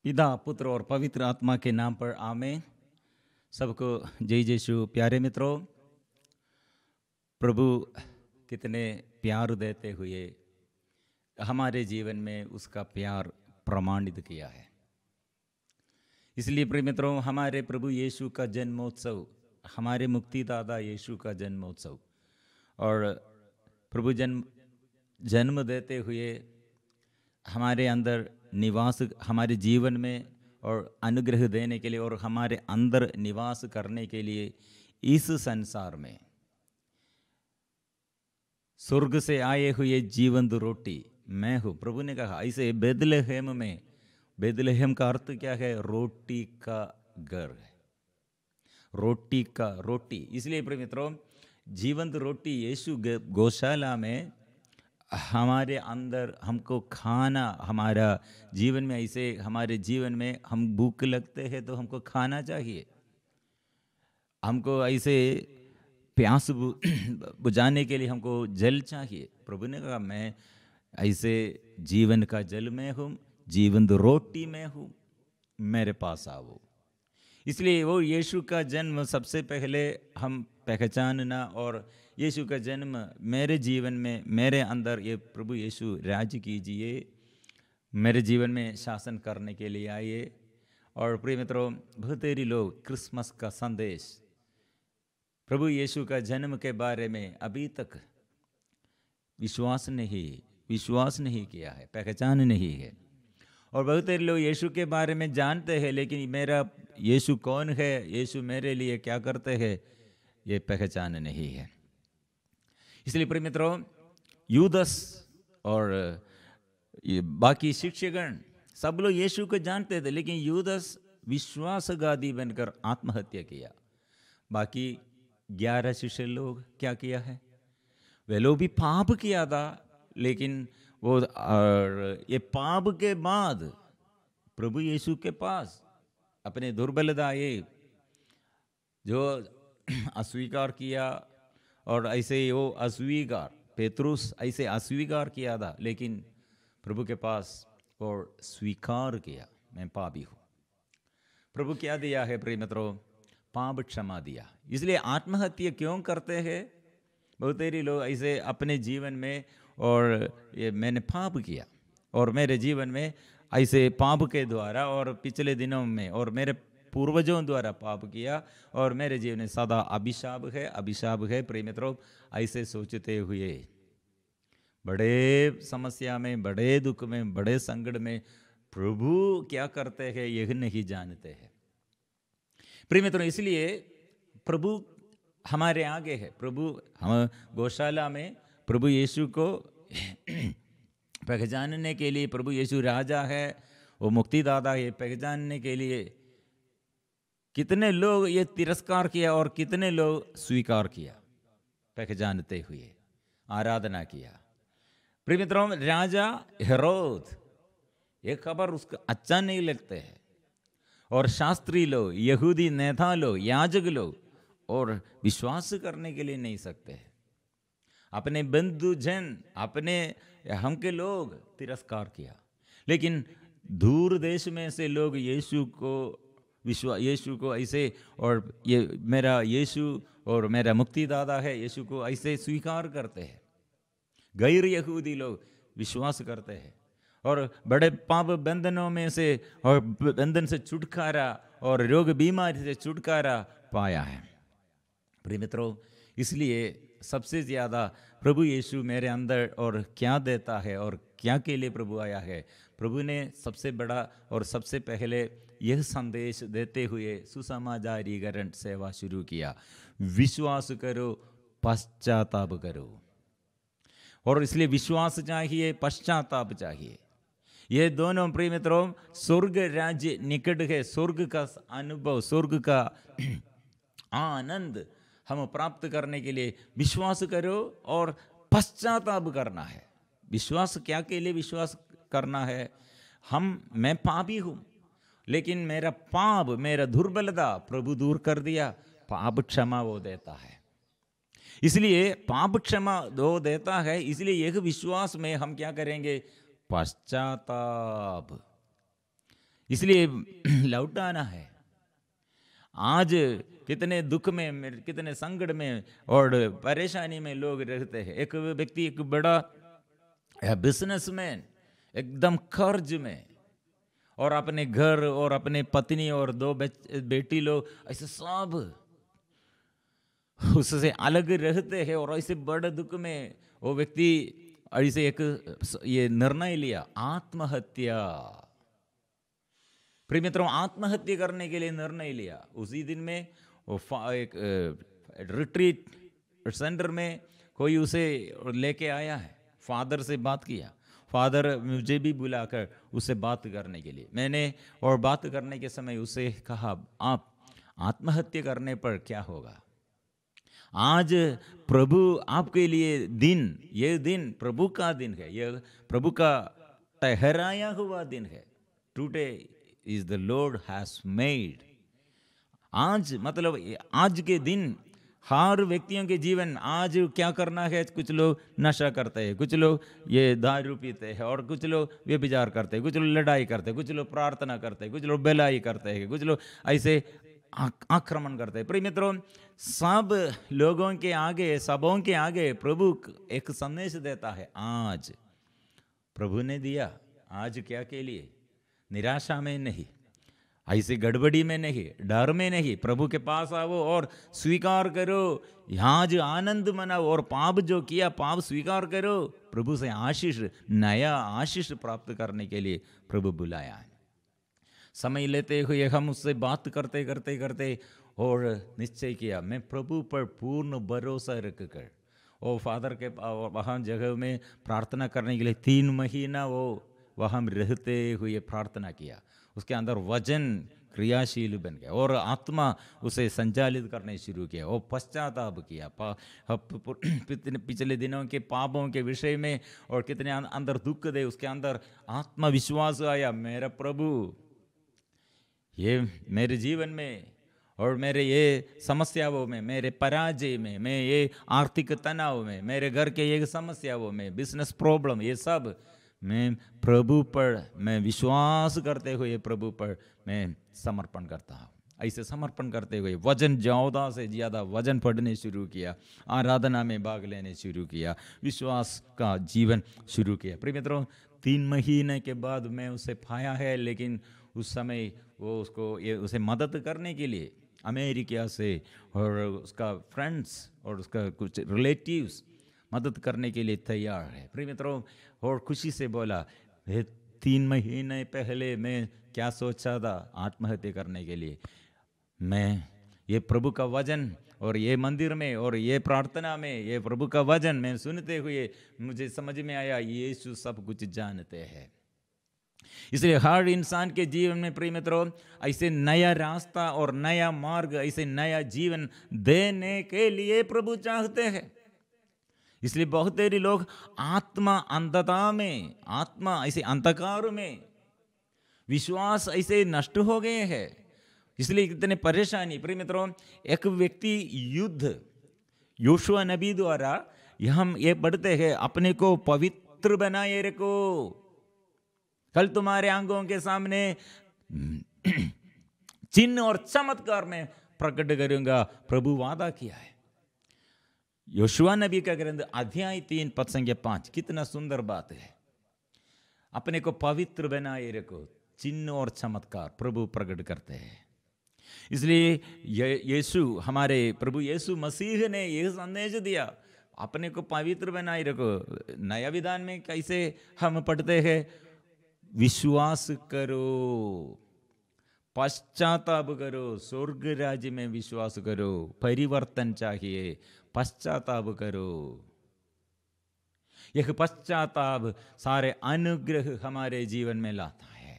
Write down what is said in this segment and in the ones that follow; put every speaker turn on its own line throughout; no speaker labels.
पिता पुत्र और पवित्र आत्मा के नाम पर आमीन। सबको जय यीशु। प्यारे मित्रों, प्रभु कितने प्यार देते हुए हमारे जीवन में उसका प्यार प्रमाणित किया है। इसलिए प्रिय मित्रों, हमारे प्रभु यीशु का जन्मोत्सव, हमारे मुक्तिदाता यीशु का जन्मोत्सव और प्रभु जन्म देते हुए हमारे अंदर निवास, हमारे जीवन में और अनुग्रह देने के लिए और हमारे अंदर निवास करने के लिए इस संसार में स्वर्ग से आए हुए जीवंत रोटी मैं हूँ। प्रभु ने कहा ऐसे बेथलेहम में, बेथलेहम का अर्थ क्या है? रोटी का घर है, रोटी का रोटी। इसलिए प्रिय मित्रों, जीवंत रोटी यीशु गौशाला में हमारे अंदर हमको खाना, हमारा जीवन में ऐसे हमारे जीवन में हम भूख लगते हैं तो हमको खाना चाहिए, हमको ऐसे प्यास बुझाने के लिए हमको जल चाहिए। प्रभु ने कहा मैं ऐसे जीवन का जल में हूँ, जीवंत रोटी में हूँ, मेरे पास आओ। इसलिए वो यीशु का जन्म सबसे पहले हम पहचानना और यीशु का जन्म मेरे जीवन में, मेरे अंदर ये प्रभु यीशु राज्य कीजिए, मेरे जीवन में शासन करने के लिए आइए। और प्रिय मित्रों, बहुतेरी लोग क्रिसमस का संदेश, प्रभु यीशु का जन्म के बारे में अभी तक विश्वास नहीं किया है, पहचान नहीं है। और बहुत सारे लोग यीशु के बारे में जानते हैं, लेकिन मेरा यीशु कौन है, यीशु मेरे लिए क्या करते हैं, ये पहचान नहीं है। इसलिए प्रिय मित्रों, यूदस और ये बाकी शिक्षकगण सब लोग यीशु को जानते थे, लेकिन यूदस विश्वासघाती बनकर आत्महत्या किया। बाकी 11 शिष्य लोग क्या किया है? वे लोग भी पाप किया था, लेकिन वो ये पाप के बाद प्रभु यीशु के पास अपने दुर्बलता ये जो अस्वीकार किया, और ऐसे ही वो अस्वीकार, पेतरुस ऐसे अस्वीकार किया था, लेकिन प्रभु के पास और स्वीकार किया मैं पापी हूँ। प्रभु क्या दिया है प्रिय मित्रों? पाप क्षमा दिया। इसलिए आत्महत्या क्यों करते हैं बहुत सारे लोग ऐसे अपने जीवन में, और ये मैंने पाप किया और मेरे जीवन में ऐसे पाप के द्वारा और पिछले दिनों में और मेरे पूर्वजों द्वारा पाप किया और मेरे जीवन में सदा अभिशाप है। प्रिय मित्रों, ऐसे सोचते हुए बड़े समस्या में, बड़े दुख में, बड़े संकट में प्रभु क्या करते हैं यह नहीं जानते हैं। प्रिय मित्रों, इसलिए प्रभु हमारे आगे है। प्रभु हम गौशाला में प्रभु यीशु को पहचानने के लिए, प्रभु यीशु राजा है, वो मुक्तिदाता है, पहचानने के लिए कितने लोग ये तिरस्कार किया और कितने लोग स्वीकार किया, पहचानते हुए आराधना किया। प्रिय मित्रों, राजा हेरोद, ये खबर उसको अच्छा नहीं लगते है, और शास्त्री लोग, यहूदी नेता लोग, याजक लोग और विश्वास करने के लिए नहीं सकते हैं। अपने बंधुजन, अपने हमके लोग तिरस्कार किया, लेकिन दूर देश में से लोग यीशु को ऐसे, और ये मेरा यीशु और मेरा मुक्तिदाता है, यीशु को ऐसे स्वीकार करते हैं। गैर यहूदी लोग विश्वास करते हैं और बड़े पाप बंधनों में से और बंधन से छुटकारा और रोग बीमारी से छुटकारा पाया है। प्रिय मित्रों, इसलिए सबसे ज़्यादा प्रभु यीशु मेरे अंदर और क्या देता है और क्या के लिए प्रभु आया है। प्रभु ने सबसे बड़ा और सबसे पहले यह संदेश देते हुए सुसमाचारीकरण सेवा शुरू किया, विश्वास करो, पश्चाताप करो। और इसलिए विश्वास चाहिए, पश्चाताप चाहिए। ये दोनों प्रिय मित्रों, स्वर्ग राज्य निकट है, स्वर्ग का अनुभव, स्वर्ग का आनंद हम प्राप्त करने के लिए विश्वास करो और पश्चाताप करना है। विश्वास क्या के लिए विश्वास करना है? मैं पापी हूँ, लेकिन मेरा पाप, मेरा दुर्बलता प्रभु दूर कर दिया, पाप क्षमा वो देता है। इसलिए पाप क्षमा वो देता है, इसलिए एक विश्वास में हम क्या करेंगे? पश्चाताप। इसलिए लौटाना है। आज कितने दुख में, कितने संकट में और परेशानी में लोग रहते हैं। एक व्यक्ति, एक बड़ा बिजनेसमैन, एकदम कर्ज में, और अपने घर और अपने पत्नी और 2 बेटी लोग ऐसे सब उससे अलग रहते हैं, और ऐसे बड़े दुख में वो व्यक्ति ऐसे एक ये निर्णय लिया, आत्महत्या। प्रिय मित्रों, आत्महत्या करने के लिए निर्णय लिया। उसी दिन में वो एक रिट्रीट सेंटर में कोई उसे लेके आया है, फादर से बात किया। फादर मुझे भी बुलाकर उससे बात करने के लिए, मैंने और बात करने के समय उसे कहा, आप आत्महत्या करने पर क्या होगा? आज प्रभु आपके लिए दिन, ये दिन प्रभु का दिन है, ये प्रभु का ठहराया हुआ दिन है। Today is the Lord has made. आज मतलब आज के दिन हर व्यक्तियों के जीवन, आज क्या करना है? कुछ लोग नशा करते हैं, कुछ लोग ये दारू पीते हैं, और कुछ लोग व्यभिचार करते हैं, कुछ लोग लड़ाई करते हैं, कुछ लोग प्रार्थना करते हैं, कुछ लोग बेलाई करते हैं, कुछ लोग ऐसे आक्रमण करते हैं। प्रिय मित्रों, सब लोगों के आगे, सबों के आगे प्रभु एक संदेश देता है। आज प्रभु ने दिया, आज क्या के लिए? निराशा में नहीं, ऐसी गड़बड़ी में नहीं, डर में नहीं, प्रभु के पास आओ और स्वीकार करो। यहाँ जो आनंद मनाओ, और पाप जो किया पाप स्वीकार करो। प्रभु से आशीष, नया आशीष प्राप्त करने के लिए प्रभु बुलाया है। समय लेते हुए हम उससे बात करते करते करते और निश्चय किया, मैं प्रभु पर पूर्ण भरोसा रखकर, और फादर के वहाँ जगह में प्रार्थना करने के लिए 3 महीना वो वहाँ रहते हुए प्रार्थना किया। उसके अंदर वचन क्रियाशील बन गया, और आत्मा उसे संचालित करने शुरू किया। वो पश्चाताप किया पिछले दिनों के पापों के विषय में, और कितने अंदर दुख दे, उसके अंदर आत्मविश्वास आया, मेरा प्रभु ये मेरे जीवन में और मेरे ये समस्याओं में, मेरे पराजय में, मैं ये आर्थिक तनाव में, मेरे घर के ये समस्याओं में, बिजनेस प्रॉब्लम, ये सब मैं प्रभु पर, मैं विश्वास करते हुए प्रभु पर मैं समर्पण करता हूँ। ऐसे समर्पण करते हुए वजन ज़्यादा से ज़्यादा वजन पढ़ने शुरू किया, आराधना में भाग लेने शुरू किया, विश्वास का जीवन शुरू किया। प्रिय मित्रों, 3 महीने के बाद मैं उसे पाया है, लेकिन उस समय वो उसे मदद करने के लिए अमेरिका से और उसका फ्रेंड्स और उसका कुछ रिलेटिव्स मदद करने के लिए तैयार है। प्रिय मित्रों, और खुशी से बोला, 3 महीने पहले मैं क्या सोचा था आत्महत्या करने के लिए, मैं ये प्रभु का वचन और ये मंदिर में और ये प्रार्थना में ये प्रभु का वचन मैं सुनते हुए मुझे समझ में आया, यीशु सब कुछ जानते हैं। इसलिए हर इंसान के जीवन में प्रिय मित्रों, ऐसे नया रास्ता और नया मार्ग, ऐसे नया जीवन देने के लिए प्रभु चाहते हैं। इसलिए बहुत सारे लोग आत्मा अंधता में, आत्मा ऐसे अंधकार में, विश्वास ऐसे नष्ट हो गए हैं, इसलिए कितने परेशानी। प्रिय मित्रों, एक व्यक्ति युद्ध योशुआ नबी द्वारा हम ये पढ़ते हैं, अपने को पवित्र बनाए रखो, कल तुम्हारे आंखों के सामने चिन्ह और चमत्कार में प्रकट करूंगा, प्रभु वादा किया है। योशुआ नबी का ग्रंथ अध्याय 3 पद संख्या 5, कितना सुंदर बात है। अपने को पवित्र बनाए रखो, चिन्ह और चमत्कार प्रभु प्रकट करते हैं। इसलिए यीशु, हमारे प्रभु यीशु मसीह ने यह संदेश दिया, अपने को पवित्र बनाए रखो। नया विधान में कैसे हम पढ़ते हैं, विश्वास करो, पश्चाताप करो, स्वर्ग राज्य में विश्वास करो, परिवर्तन चाहिए, पश्चाताप करो। यह पश्चाताप सारे अनुग्रह हमारे जीवन में लाता है,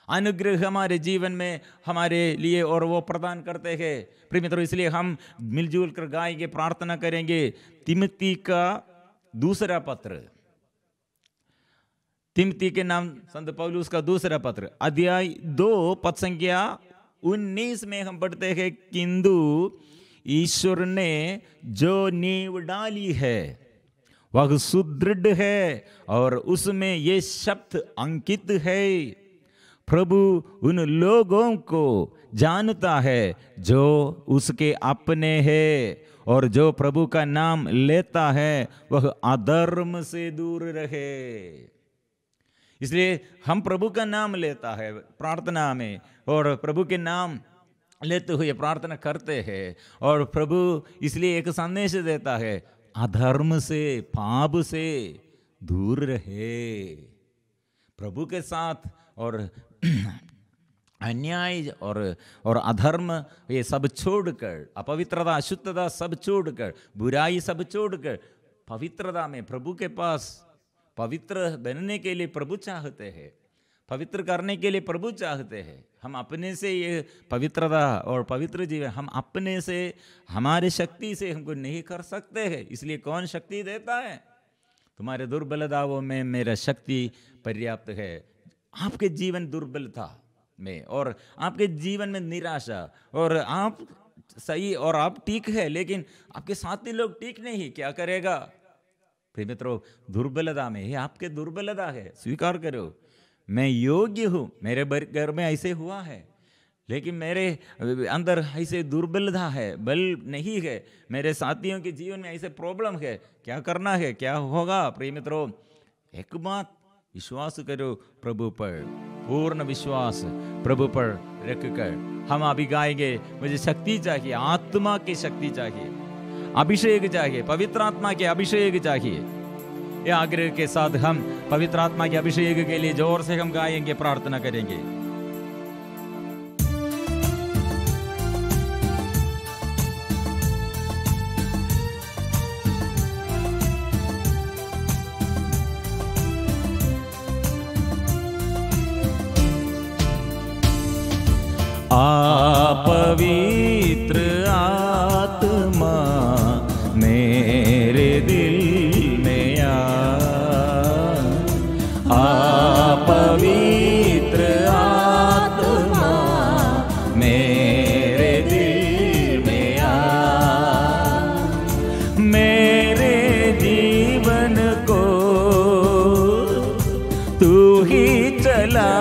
अनुग्रह हमारे जीवन में हमारे लिए और वो प्रदान करते हैं। प्रिय मित्रों, इसलिए हम मिलजुल कर गाएंगे, प्रार्थना करेंगे। तिमोथी का दूसरा पत्र, तिमोथी के नाम संत पौलुस का दूसरा पत्र अध्याय 2 पद संख्या 19 में हम पढ़ते हैं, किंतु ईश्वर ने जो नींव डाली है वह सुदृढ़ है और उसमें ये शब्द अंकित है, प्रभु उन लोगों को जानता है जो उसके अपने हैं, और जो प्रभु का नाम लेता है वह अधर्म से दूर रहे। इसलिए हम प्रभु का नाम लेता है प्रार्थना में, और प्रभु के नाम लेते हुए प्रार्थना करते हैं, और प्रभु इसलिए एक संदेश देता है, अधर्म से, पाप से दूर रहे। प्रभु के साथ और अन्याय और अधर्म ये सब छोड़कर, अपवित्रता, अशुद्धता सब छोड़कर, बुराई सब छोड़कर पवित्रता में प्रभु के पास पवित्र बनने के लिए प्रभु चाहते हैं, पवित्र करने के लिए प्रभु चाहते हैं। हम अपने से ये पवित्रता और पवित्र जीवन हम अपने से, हमारे शक्ति से हमको नहीं कर सकते हैं। इसलिए कौन शक्ति देता है? तुम्हारे दुर्बलताओं में मेरा शक्ति पर्याप्त है। आपके जीवन दुर्बलता में और आपके जीवन में निराशा, और आप सही और आप ठीक है लेकिन आपके साथी लोग ठीक नहीं, क्या करेगा? प्रिय मित्रों, दुर्बलता में, ये आपके दुर्बलता है, स्वीकार करो। मैं योग्य हूँ, मेरे घर में ऐसे हुआ है, लेकिन मेरे अंदर ऐसे दुर्बलता है, बल नहीं है, मेरे साथियों के जीवन में ऐसे प्रॉब्लम है, क्या करना है, क्या होगा? प्रिय मित्रों, एक बात विश्वास करो प्रभु पर, पूर्ण विश्वास प्रभु पर रखकर हम अभी गाएंगे, मुझे शक्ति चाहिए, आत्मा की शक्ति चाहिए, अभिषेक चाहिए, पवित्र आत्मा के अभिषेक चाहिए। ये आग्रह के साथ हम पवित्र आत्मा के अभिषेक के लिए जोर से हम गाएंगे, प्रार्थना करेंगे। पवित्र आत्मा मेरे दिल में पवित्र आत्मा मेरे दिल में मेरे जीवन को तू ही चला,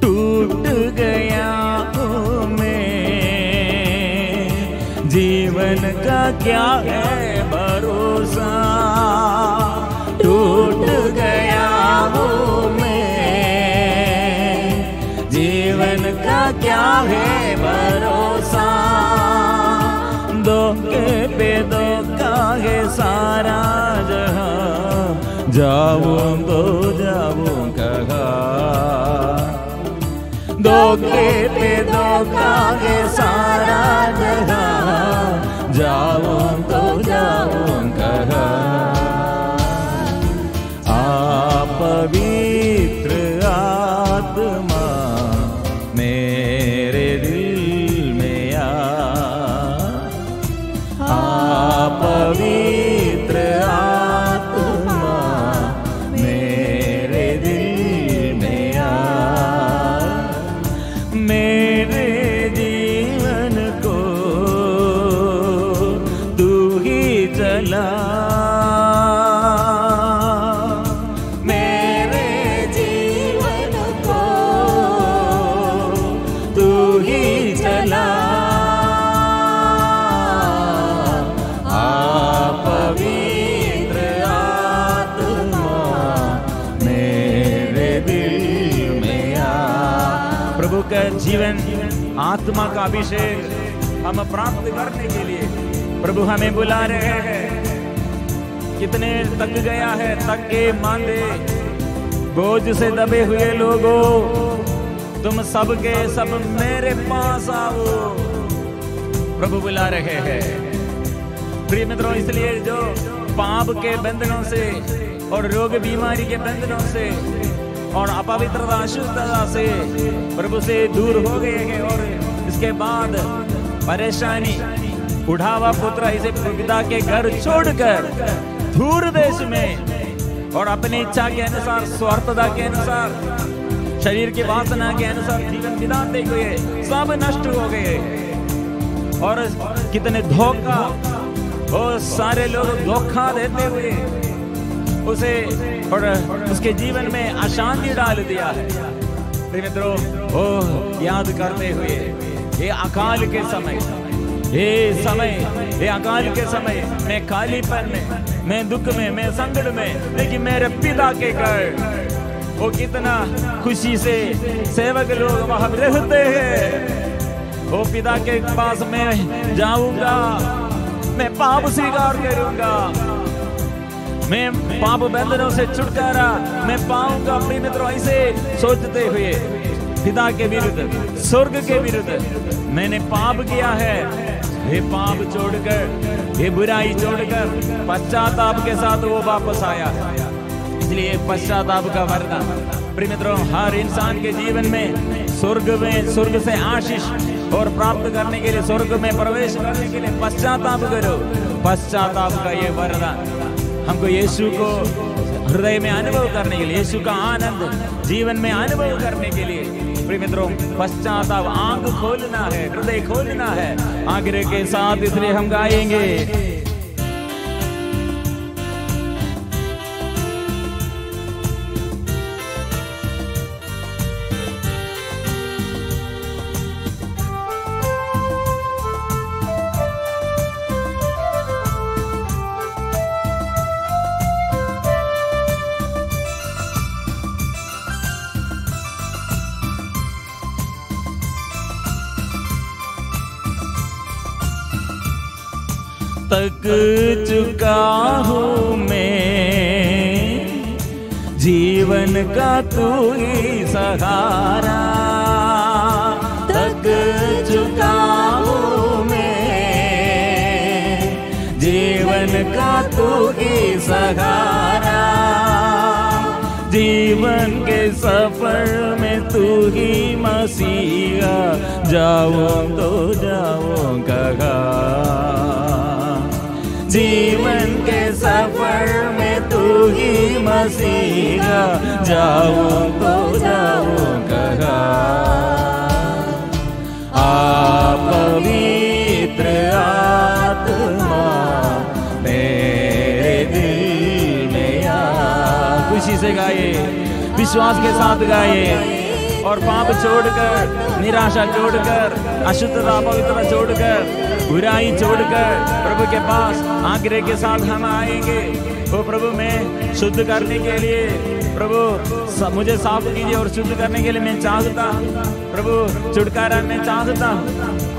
टूट गया हूँ मैं, जीवन का क्या है भरोसा, टूट गया हूँ मैं, जीवन का क्या है भरोसा, धोखे पे धोखा है सारा जहां, जाऊं तो जाऊं कहाँ, धोखे पे धोखा है सारा जहां, जाऊं तो जाऊं कहाँ। पवित्र आत्मा मेरे दिल में पवित्र आत्मा मेरे दिल में मेरे जीवन को तू ही चला, का जीवन, आत्मा का अभिषेक हम प्राप्त करने के लिए प्रभु हमें बुला रहे हैं। कितने तक गया है, तक के मांदे बोझ से दबे हुए लोगों, तुम सबके सब मेरे पास आओ, प्रभु बुला रहे हैं। प्रिय मित्रों, इसलिए जो पाप के बंधनों से और रोग बीमारी के बंधनों से और अपवित्रता अशुद्धता से प्रभु से दूर हो गए हैं और इसके बाद परेशानी, बुढ़ावा पुत्र इसे पिता के घर छोड़कर दूर देश में और अपनी इच्छा के अनुसार, स्वार्थता के अनुसार, शरीर की वासना के अनुसार जीवन बिताते हुए सब नष्ट हो गए। और कितने धोखा, और सारे लोग धोखा देते हुए उसे और उसके जीवन में अशांति डाल दिया है। मित्रों, ओ याद करते हुए ये अकाल के समय, ये अकाल के समय मैं खालीपन में, मैं दुख में, मैं संकट में, लेकिन मेरे पिता के घर वो कितना खुशी से सेवक लोग वहां रहते हैं। वो पिता के पास मैं जाऊंगा, मैं पाप स्वीकार करूंगा, मैं पाप बंधनों से छुटकारा मैं पाऊंगा। अपने मित्रों, ऐसे सोचते हुए पिता के विरुद्ध, स्वर्ग के विरुद्ध मैंने पाप किया है, ये पाप छोड़कर, ये बुराई छोड़कर पश्चाताप के साथ वो वापस आया है। इसलिए पश्चाताप का वरदान प्रिय मित्रों हर इंसान के जीवन में स्वर्ग से आशीष और प्राप्त करने के लिए, स्वर्ग में प्रवेश करने के लिए पश्चाताप करो। पश्चाताप का ये वरदान हमको यीशु को हृदय में अनुभव करने के लिए, यीशु का आनंद जीवन में अनुभव करने के लिए प्रिय मित्रों पश्चाताप, आंख खोलना है, हृदय खोलना है आग्रह के साथ। इसलिए हम गाएंगे, तक चुका हूँ मैं जीवन का तू ही सहारा, तक चुका हूँ मैं जीवन का तू ही सहारा। जीवन के सफर में तू ही मसीहा, जाऊँ तो जाऊँ कहाँ। जीवन के सफर में तू ही मसीहा, जाऊँ तो जाऊँ कहाँ। पवित्र आत्मा मेरे दिल में आ। खुशी से गाइए, विश्वास के साथ गाइए और पाप छोड़कर, निराशा छोड़कर, अशुद्धता अपवित्रता छोड़कर, बुराई छोड़कर प्रभु के पास आग्रह के साथ हम आएंगे। वो प्रभु मैं शुद्ध करने के लिए, प्रभु मुझे साफ कीजिए और शुद्ध करने के लिए मैं चाहता हूँ, प्रभु छुटकारा मैं चाहता हूँ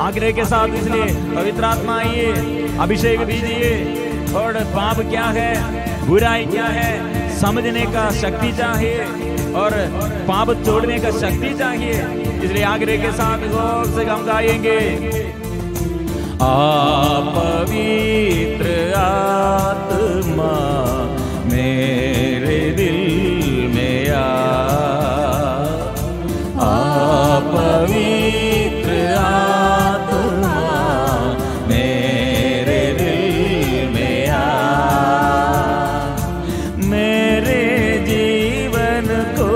आग्रह के साथ। इसलिए पवित्र आत्मा आइए, अभिषेक दीजिए और पाप क्या है, बुराई क्या है समझने का शक्ति चाहिए और पाप छोड़ने का शक्ति चाहिए। इसलिए आग्रह के साथ गौर से हम गाएंगे, पवित्र आत्मा मेरे दिल में आ। पवित्र आत्मा मेरे दिल में आ। मेरे जीवन को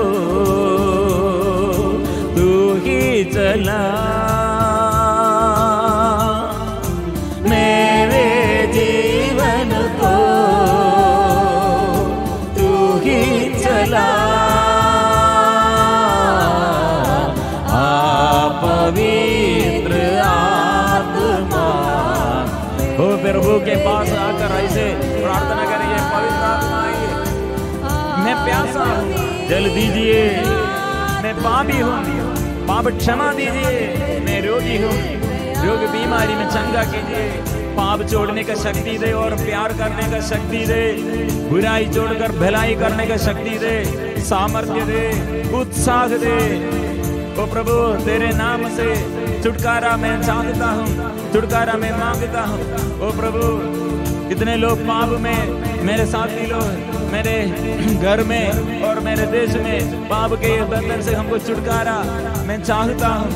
तू ही चला, पवित्र आत्मा। हो प्रभु के पास आकर ऐसे प्रार्थना करेंगे, पवित्र आत्मा आइए, मैं प्यासा हूँ, जल दीजिए, मैं पापी हूँ, पाप क्षमा दीजिए, मैं रोगी हूँ, रोग बीमारी में चंगा कीजिए, पाप छोड़ने का शक्ति दे और प्यार करने का शक्ति दे, बुराई छोड़कर भलाई करने का शक्ति दे, सामर्थ्य दे, उत्साह दे। ओ प्रभु तेरे नाम से छुटकारा मैं चाहता हूँ, छुटकारा मैं मांगता हूँ। ओ प्रभु कितने लोग पाप में, मेरे साथी लोग, मेरे घर में और मेरे देश में पाप के बंधन से हमको छुटकारा मैं चाहता हूँ।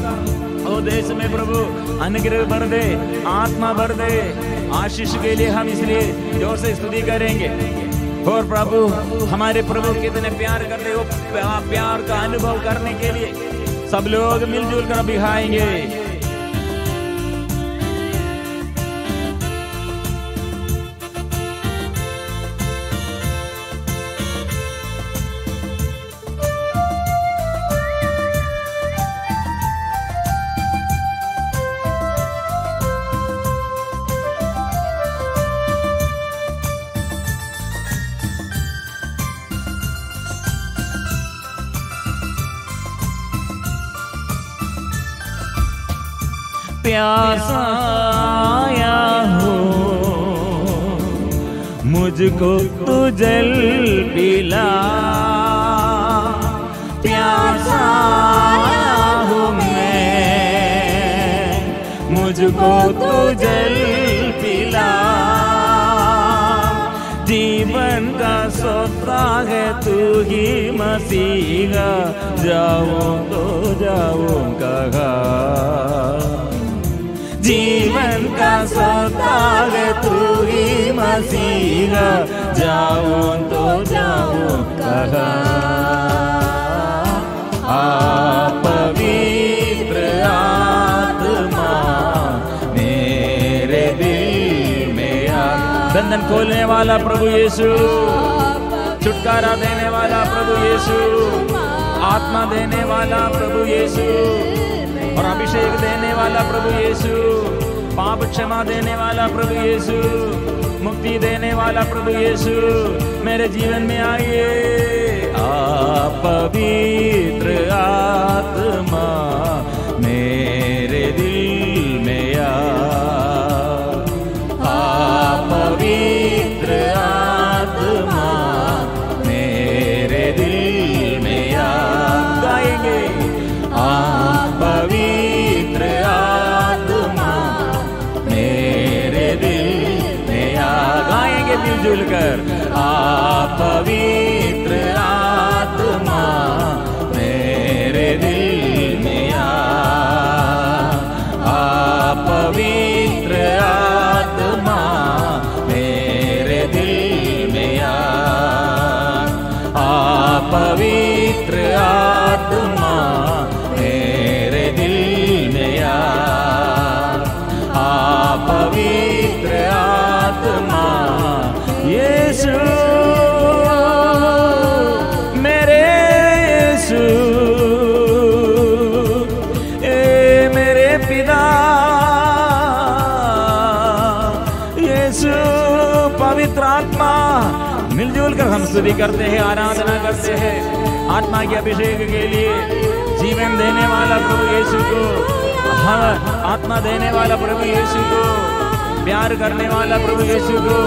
ओ देश में प्रभु अनुग्रह भर दे, आत्मा भर दे, आशीष के लिए हम इसलिए जोर से स्तुति करेंगे। और प्रभु हमारे प्रभु कितने प्यार करते, वो प्यार का अनुभव करने के लिए सब लोग मिलजुल कर अभी गाएंगे। प्यासा आया हो मुझको तू जल पिला, प्यासा आया हूँ मैं मुझको तू जल पिला। जीवन का सोता है तू ही मसीहा, जाऊं तो जाऊं कहाँ। जीवन का सोता है तू ही मसीहा, जाऊं तो जाऊं कहाँ। पवित्र आत्मा मेरे दिल में आ। बंधन खोलने वाला प्रभु यीशु, छुटकारा देने वाला प्रभु यीशु, आत्मा देने वाला प्रभु यीशु और अभिषेक देने वाला प्रभु यीशु, पाप क्षमा देने वाला प्रभु यीशु, मुक्ति देने वाला प्रभु यीशु मेरे जीवन में आइए। आप पवित्र आत्मा मेरे दिल में आ, आप पवित्र आत्मा मेरे दिल में आ। गाएंगे आप पवित्र आत्मा मेरे दिल में आ। गाएंगे मिलजुल कर आप पवित्र आत्मा मेरे दिल में आ, आप पवित्र आत्मा मेरे दिल में आ, आप पवित्र आत्मा मेरे दिल में आ, आप पवित्र आत्मा यीशु मेरे यीशु, ए मेरे पिता यीशु पवित्र आत्मा। मिलजुल कर हम स्तुति करते हैं, आराधना करते हैं आत्मा के अभिषेक के लिए। जीवन देने वाला प्रभु यीशु को, आत्मा देने वाला प्रभु यीशु को, प्यार करने वाला प्रभु यीशु को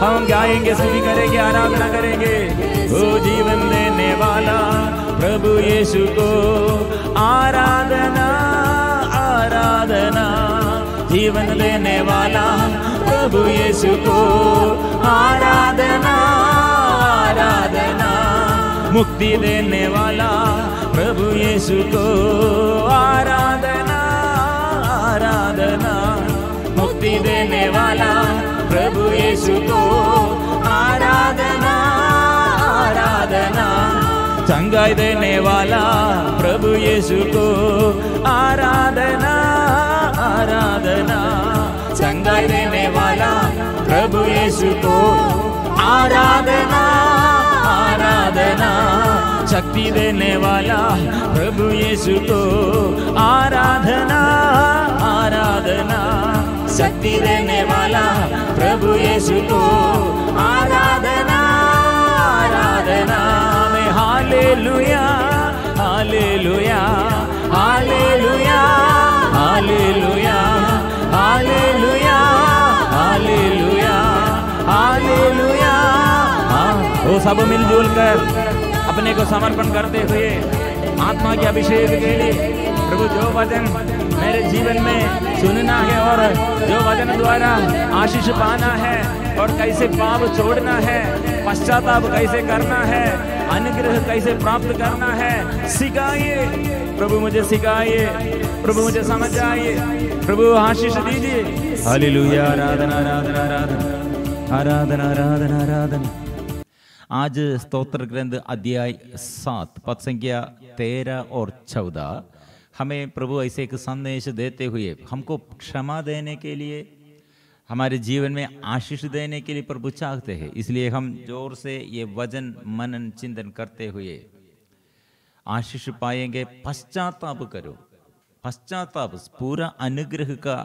हम गाएंगे, स्तुति करेंगे, आराधना करेंगे। ओ जीवन देने वाला प्रभु यीशु को आराधना आराधना। जीवन देने वाला प्रभु यीशु को आराधना आराधना। मुक्ति देने वाला प्रभु यीशु को आराधना आराधना। मुक्ति देने वाला प्रभु यीशु को आराधना आराधना। चंगाई देने वाला प्रभु यीशु को आराधना आराधना। चंगाई देने वाला प्रभु यीशु को आराधना आराधना। शक्ति देने वाला प्रभु यीशु को आराधना आराधना। शक्ति देने वाला प्रभु यीशु को आराधना आराधना। में hallelujah hallelujah hallelujah hallelujah hallelujah hallelujah hallelujah hallelujah. वो सब मिलजुल कर अपने को समर्पण करते हुए आत्मा के अभिषेक के लिए प्रभु जो वचन मेरे जीवन में सुनना है और जो वचन द्वारा आशीष पाना है और कैसे पाप छोड़ना है, पश्चाताप कैसे करना है, अनुग्रह कैसे प्राप्त करना है, सिखाइए प्रभु, मुझे सिखाइए प्रभु, मुझे समझ आइए प्रभु, आशीष दीजिए। हालेलुया आराधना आराधना आराधना आराधना आराधना आराधना। आज स्तोत्र ग्रंथ अध्याय 7 पद संख्या 13 और 14 हमें प्रभु ऐसे एक संदेश देते हुए हमको क्षमा देने के लिए, हमारे जीवन में आशीष देने के लिए प्रभु चाहते हैं। इसलिए हम जोर से ये वचन मनन चिंतन करते हुए आशीष पाएंगे। पश्चाताप करो, पश्चाताप पूरा अनुग्रह का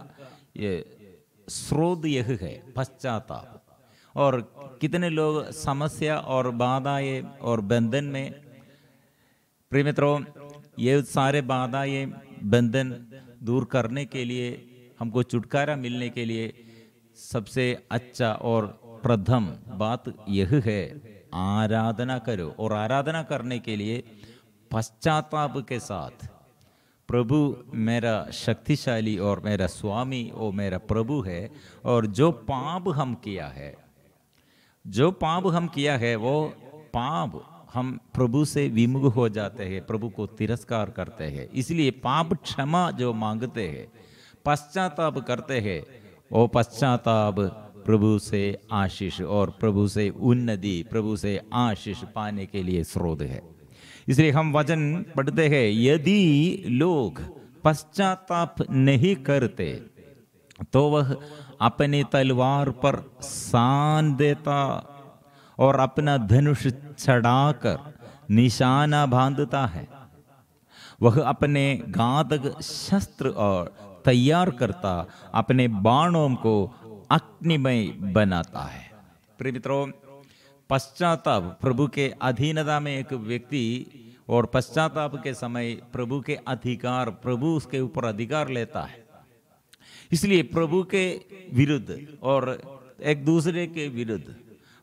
ये स्रोत यह है, पश्चाताप। और कितने लोग समस्या और बाधाएं और बंधन में, प्रिय मित्रों, ये सारे बाधाएं बंधन दूर करने के लिए, हमको छुटकारा मिलने के लिए सबसे अच्छा और प्रथम बात यह है, आराधना करो। और आराधना करने के लिए पश्चाताप के साथ, प्रभु मेरा शक्तिशाली और मेरा स्वामी और मेरा प्रभु है, और जो पाप हम किया है, जो पाप हम किया है वो पाप हम प्रभु से विमुख हो जाते हैं, प्रभु को तिरस्कार करते हैं। इसलिए पाप क्षमा जो मांगते हैं, पश्चाताप करते हैं, वो पश्चाताप प्रभु से आशीष और प्रभु से उन्नति, प्रभु से आशीष पाने के लिए स्रोत है। इसलिए हम वचन पढ़ते हैं, यदि लोग पश्चाताप नहीं करते तो वह अपनी तलवार पर सान देता और अपना धनुष चढ़ाकर निशाना बांधता है। वह अपने घातक शस्त्र और तैयार करता, अपने बाणों को अग्निमय बनाता है। प्रिय मित्रों, पश्चाताप प्रभु के अधीनता में एक व्यक्ति, और पश्चाताप के समय प्रभु के अधिकार, प्रभु उसके ऊपर अधिकार लेता है। इसलिए प्रभु के विरुद्ध और एक दूसरे के विरुद्ध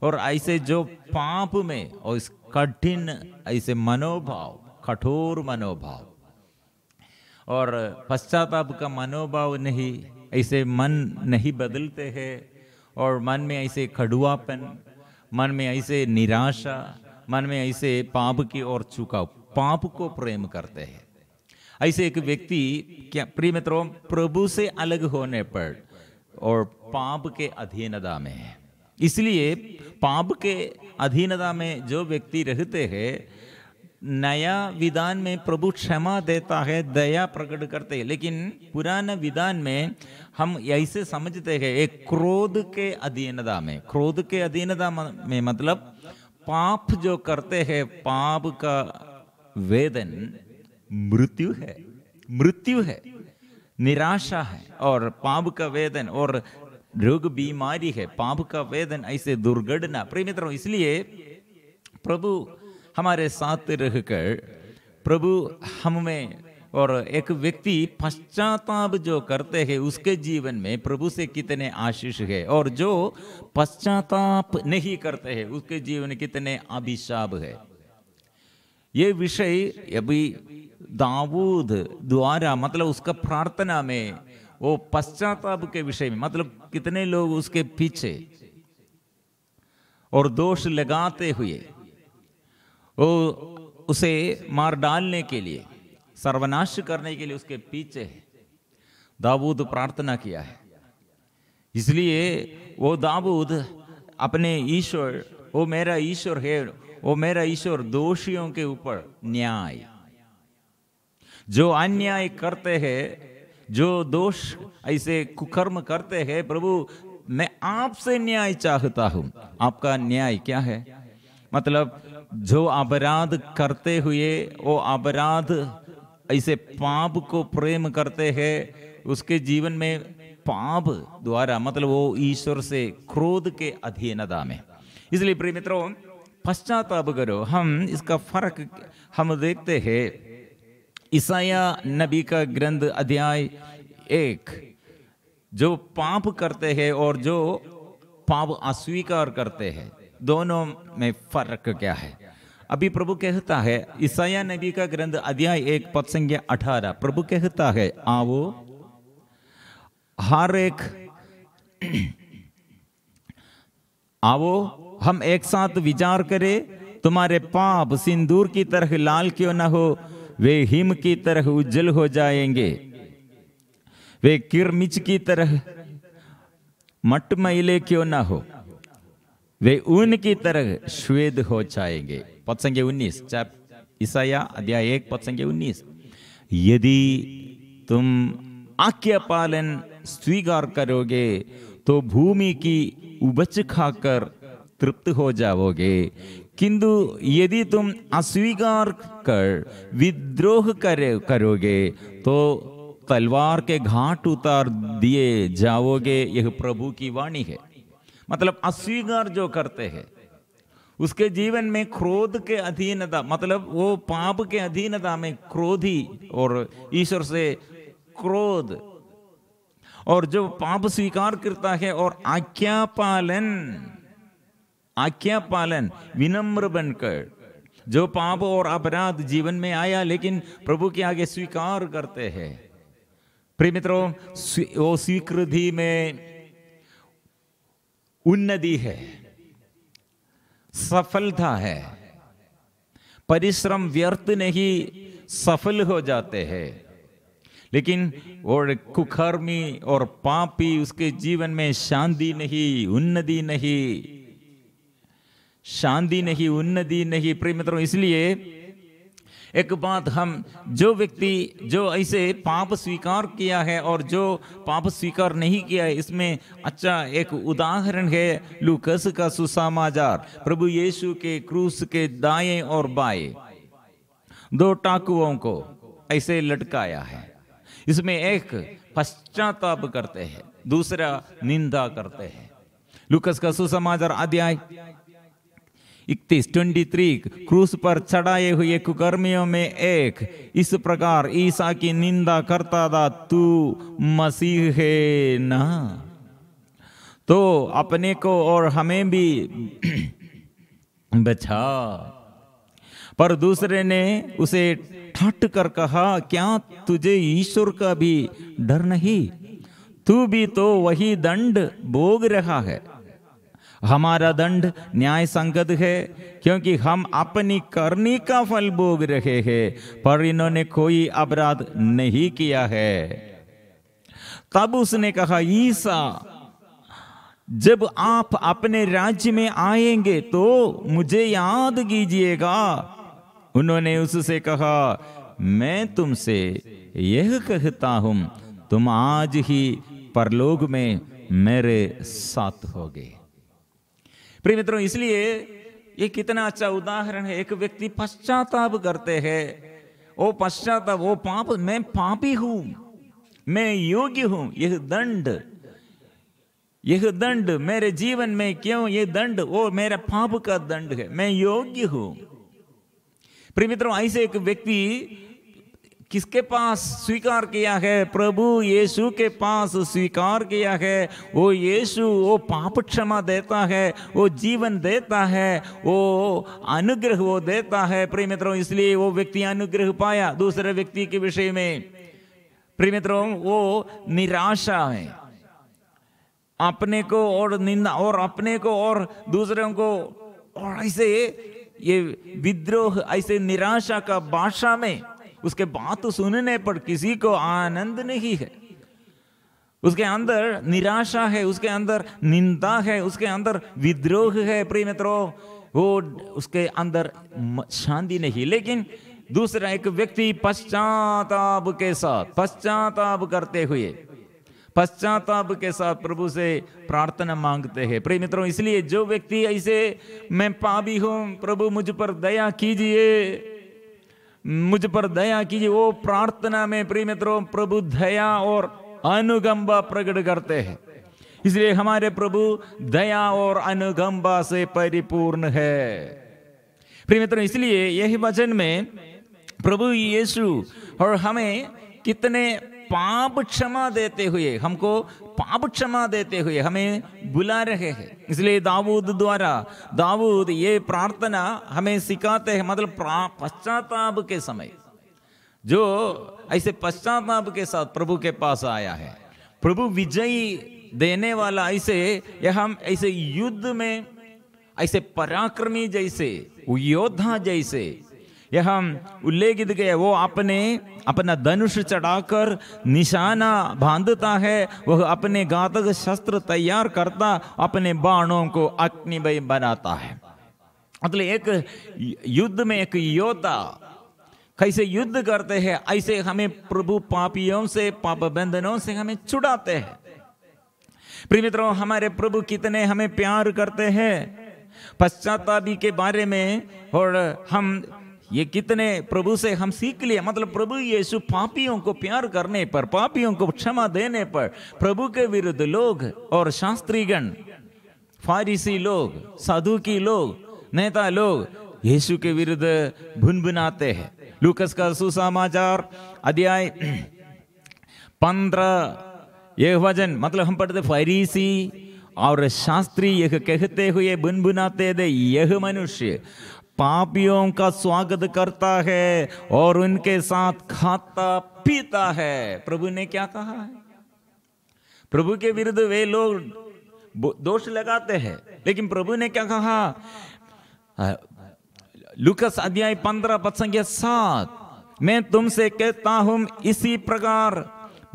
और ऐसे जो पाप में और इस कठिन ऐसे मनोभाव, कठोर मनोभाव और पश्चाताप का मनोभाव नहीं, ऐसे मन नहीं बदलते हैं, और मन में ऐसे कड़ुआपन, मन में ऐसे निराशा, मन में ऐसे पाप की ओर झुकाव, पाप को प्रेम करते हैं, ऐसे एक व्यक्ति क्या प्रिय मित्रों प्रभु से अलग होने पर और पाप के अधीनता में है। इसलिए पाप के अधीनता में जो व्यक्ति रहते हैं, नया विधान में प्रभु क्षमा देता है, दया प्रकट करते हैं, लेकिन पुराना विधान में हम ऐसे समझते हैं एक क्रोध के अधीनता में। क्रोध के अधीनता में मतलब पाप जो करते हैं, पाप का वेदन मृत्यु है, मृत्यु है, निराशा है, और पाप का वेदन और रोग बीमारी है, पाप का वेदन ऐसे दुर्घटना। प्रिय मित्रों, इसलिए प्रभु हमारे साथ रहकर प्रभु हम में, और एक व्यक्ति पश्चाताप जो करते हैं उसके जीवन में प्रभु से कितने आशीष है, और जो पश्चाताप नहीं करते हैं उसके जीवन में कितने अभिशाप है। ये विषय अभी दाऊद द्वारा, मतलब उसका प्रार्थना में वो पश्चाताप के विषय में, मतलब कितने लोग उसके पीछे और दोष लगाते हुए वो उसे मार डालने के लिए, सर्वनाश करने के लिए उसके पीछे दाऊद प्रार्थना किया है। इसलिए वो दाऊद अपने ईश्वर, वो मेरा ईश्वर है, वो मेरा ईश्वर दोषियों के ऊपर न्याय, जो अन्याय करते हैं, जो दोष ऐसे कुकर्म करते हैं, प्रभु मैं आपसे न्याय चाहता हूं। आपका न्याय क्या है? मतलब जो अपराध करते हुए वो अपराध ऐसे पाप को प्रेम करते हैं, उसके जीवन में पाप द्वारा, मतलब वो ईश्वर से क्रोध के अधीनता में। इसलिए प्रिय मित्रों, पश्चाताप करो। हम इसका फर्क हम देखते हैं, ईसाया नबी का ग्रंथ अध्याय 1, जो पाप करते हैं और जो पाप अस्वीकार करते हैं, दोनों में फर्क क्या है? अभी प्रभु कहता है, ईसाया नबी का ग्रंथ अध्याय 1 पद संख्या 18, प्रभु कहता है, आओ हर एक आओ हम एक साथ विचार करें, तुम्हारे पाप सिंदूर की तरह लाल क्यों ना हो, वे हिम की तरह उज्जवल हो जाएंगे, वे किरमिच की तरह मटमैले क्यों ना हो, वे ऊन की तरह श्वेत हो जाएंगे। पद संख्या 19, ईसाया अध्याय 1 पद संख्या 19। यदि तुम आज्ञा पालन स्वीकार करोगे तो भूमि की उपज खाकर तृप्त हो जाओगे, किंतु यदि तुम अस्वीकार कर विद्रोह करोगे तो तलवार के घाट उतार दिए जाओगे। यह प्रभु की वाणी है। मतलब अस्वीकार जो करते हैं उसके जीवन में क्रोध के अधीनता, मतलब वो पाप के अधीनता में क्रोधी और ईश्वर से क्रोध, और जो पाप स्वीकार करता है और आज्ञा पालन विनम्र बनकर, जो पाप और अपराध जीवन में आया लेकिन प्रभु के आगे स्वीकार करते हैं, प्रिय मित्रों, वो स्वीकृति में उन्नति है, सफलता है, परिश्रम व्यर्थ नहीं, सफल हो जाते हैं। लेकिन और कुकर्मी और पापी, उसके जीवन में शांति नहीं, उन्नति नहीं, शांति नहीं, उन्नति नहीं। प्रिय मित्रों, इसलिए एक बात, हम जो व्यक्ति जो ऐसे पाप स्वीकार किया है और जो पाप स्वीकार नहीं किया है, इसमें अच्छा एक उदाहरण है लूकस का सुसमाचार। प्रभु यीशु के क्रूस के दाएं और बाएं 2 टाकुओं को ऐसे लटकाया है। इसमें एक पश्चाताप करते हैं, दूसरा निंदा करते हैं। लूकस का सुसमाचार अध्याय 23 क्रूस पर चढ़ाए हुए कुकर्मियों में एक इस प्रकार ईसा की निंदा करता था, तू मसीह है ना, तो अपने को और हमें भी बचा। पर दूसरे ने उसे ठट कर कहा, क्या तुझे ईश्वर का भी डर नहीं? तू भी तो वही दंड भोग रहा है। हमारा दंड न्याय संगत है, क्योंकि हम अपनी करनी का फल भोग रहे हैं, पर इन्होंने कोई अपराध नहीं किया है। तब उसने कहा, ईसा, जब आप अपने राज्य में आएंगे तो मुझे याद कीजिएगा। उन्होंने उससे कहा, मैं तुमसे यह कहता हूं, तुम आज ही परलोक में मेरे साथ होगे। प्रिय मित्रों, इसलिए ये कितना अच्छा उदाहरण है। एक व्यक्ति पश्चाताप करते हैं, वो पश्चाताप, वो पाप, मैं पापी हूं, मैं योग्य हूं, यह दंड मेरे जीवन में क्यों, ये दंड वो मेरा पाप का दंड है, मैं योग्य हूं। प्रिय मित्रों, ऐसे एक व्यक्ति किसके पास स्वीकार किया है? प्रभु यीशु के पास स्वीकार किया है। वो यीशु, वो पाप क्षमा देता है, वो जीवन देता है, वो अनुग्रह वो देता है। प्रिय मित्रों, इसलिए वो व्यक्ति अनुग्रह पाया। दूसरे व्यक्ति के विषय में प्रिय मित्रों, वो निराशा है, अपने को और निंदा, और अपने को और दूसरों को, और ऐसे ये विद्रोह, ऐसे निराशा का भाषा में उसके बात सुनने पर किसी को आनंद नहीं है। उसके अंदर निराशा है, उसके अंदर निंदा है, उसके अंदर विद्रोह है। प्रिय मित्रों, वो उसके अंदर शांति नहीं। लेकिन दूसरा एक व्यक्ति पश्चाताप के साथ, पश्चाताप करते हुए, पश्चाताप के साथ प्रभु से प्रार्थना मांगते हैं। प्रिय मित्रों, इसलिए जो व्यक्ति ऐसे, मैं पापी हूं, प्रभु मुझ पर दया कीजिए, मुझ पर दया कीजिए, वो प्रार्थना में प्रिय मित्रों प्रभु दया और अनुकंपा प्रकट करते हैं। इसलिए हमारे प्रभु दया और अनुकंपा से परिपूर्ण है। प्रिय मित्रों, इसलिए यही वचन में प्रभु यीशु और हमें कितने पाप क्षमा देते हुए, हमको पाप क्षमा देते हुए हमें बुला रहे हैं। इसलिए दाऊद ये प्रार्थना हमें सिखाते हैं, मतलब पश्चाताप के समय जो ऐसे पश्चाताप के साथ प्रभु के पास आया है, प्रभु विजयी देने वाला, ऐसे हम ऐसे युद्ध में ऐसे पराक्रमी जैसे योद्धा जैसे यह हम उल्लेखित गए, वो अपना धनुष चढ़ाकर निशाना बांधता है, वह अपने घातक शस्त्र तैयार करता, अपने बाणों को अग्निमय बनाता है। मतलब एक युद्ध में एक योद्धा कैसे युद्ध करते हैं, ऐसे हमें प्रभु पापियों से, पाप बंधनों से हमें छुड़ाते हैं। प्रिय मित्रों, हमारे प्रभु कितने हमें प्यार करते हैं, पश्चातापी के बारे में, और हम ये कितने प्रभु से हम सीख लिए। मतलब प्रभु यीशु पापियों को प्यार करने पर, पापियों को क्षमा देने पर, प्रभु के विरुद्ध लोग और शास्त्रीगण, फारिसी लोग, सदूकी लोग, नेता लोग यीशु के विरुद्ध भुनभुनाते हैं। लूकस का सुसमाचार अध्याय 15 यह वचन, मतलब हम पढ़ते, फरीसी और शास्त्री यह कहते हुए भुनभुनाते थे, यह मनुष्य पापियों का स्वागत करता है और उनके साथ खाता पीता है। प्रभु ने क्या कहा है? प्रभु के विरुद्ध वे लोग दोष लगाते हैं, लेकिन प्रभु ने क्या कहा? लूकस अध्याय 15 पद संख्या 7, मैं तुमसे कहता हूं इसी प्रकार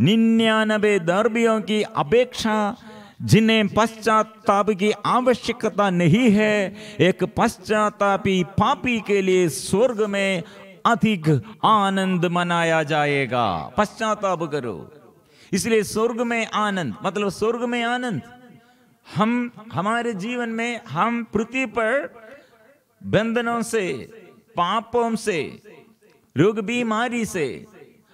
99 धर्मियों की अपेक्षा जिन्हें पश्चाताप की आवश्यकता नहीं है, एक पश्चातापी पापी के लिए स्वर्ग में अधिक आनंद मनाया जाएगा। पश्चाताप करो, इसलिए स्वर्ग में आनंद, मतलब स्वर्ग में आनंद। हम हमारे जीवन में, हम पृथ्वी पर बंधनों से, पापों से, रोग बीमारी से,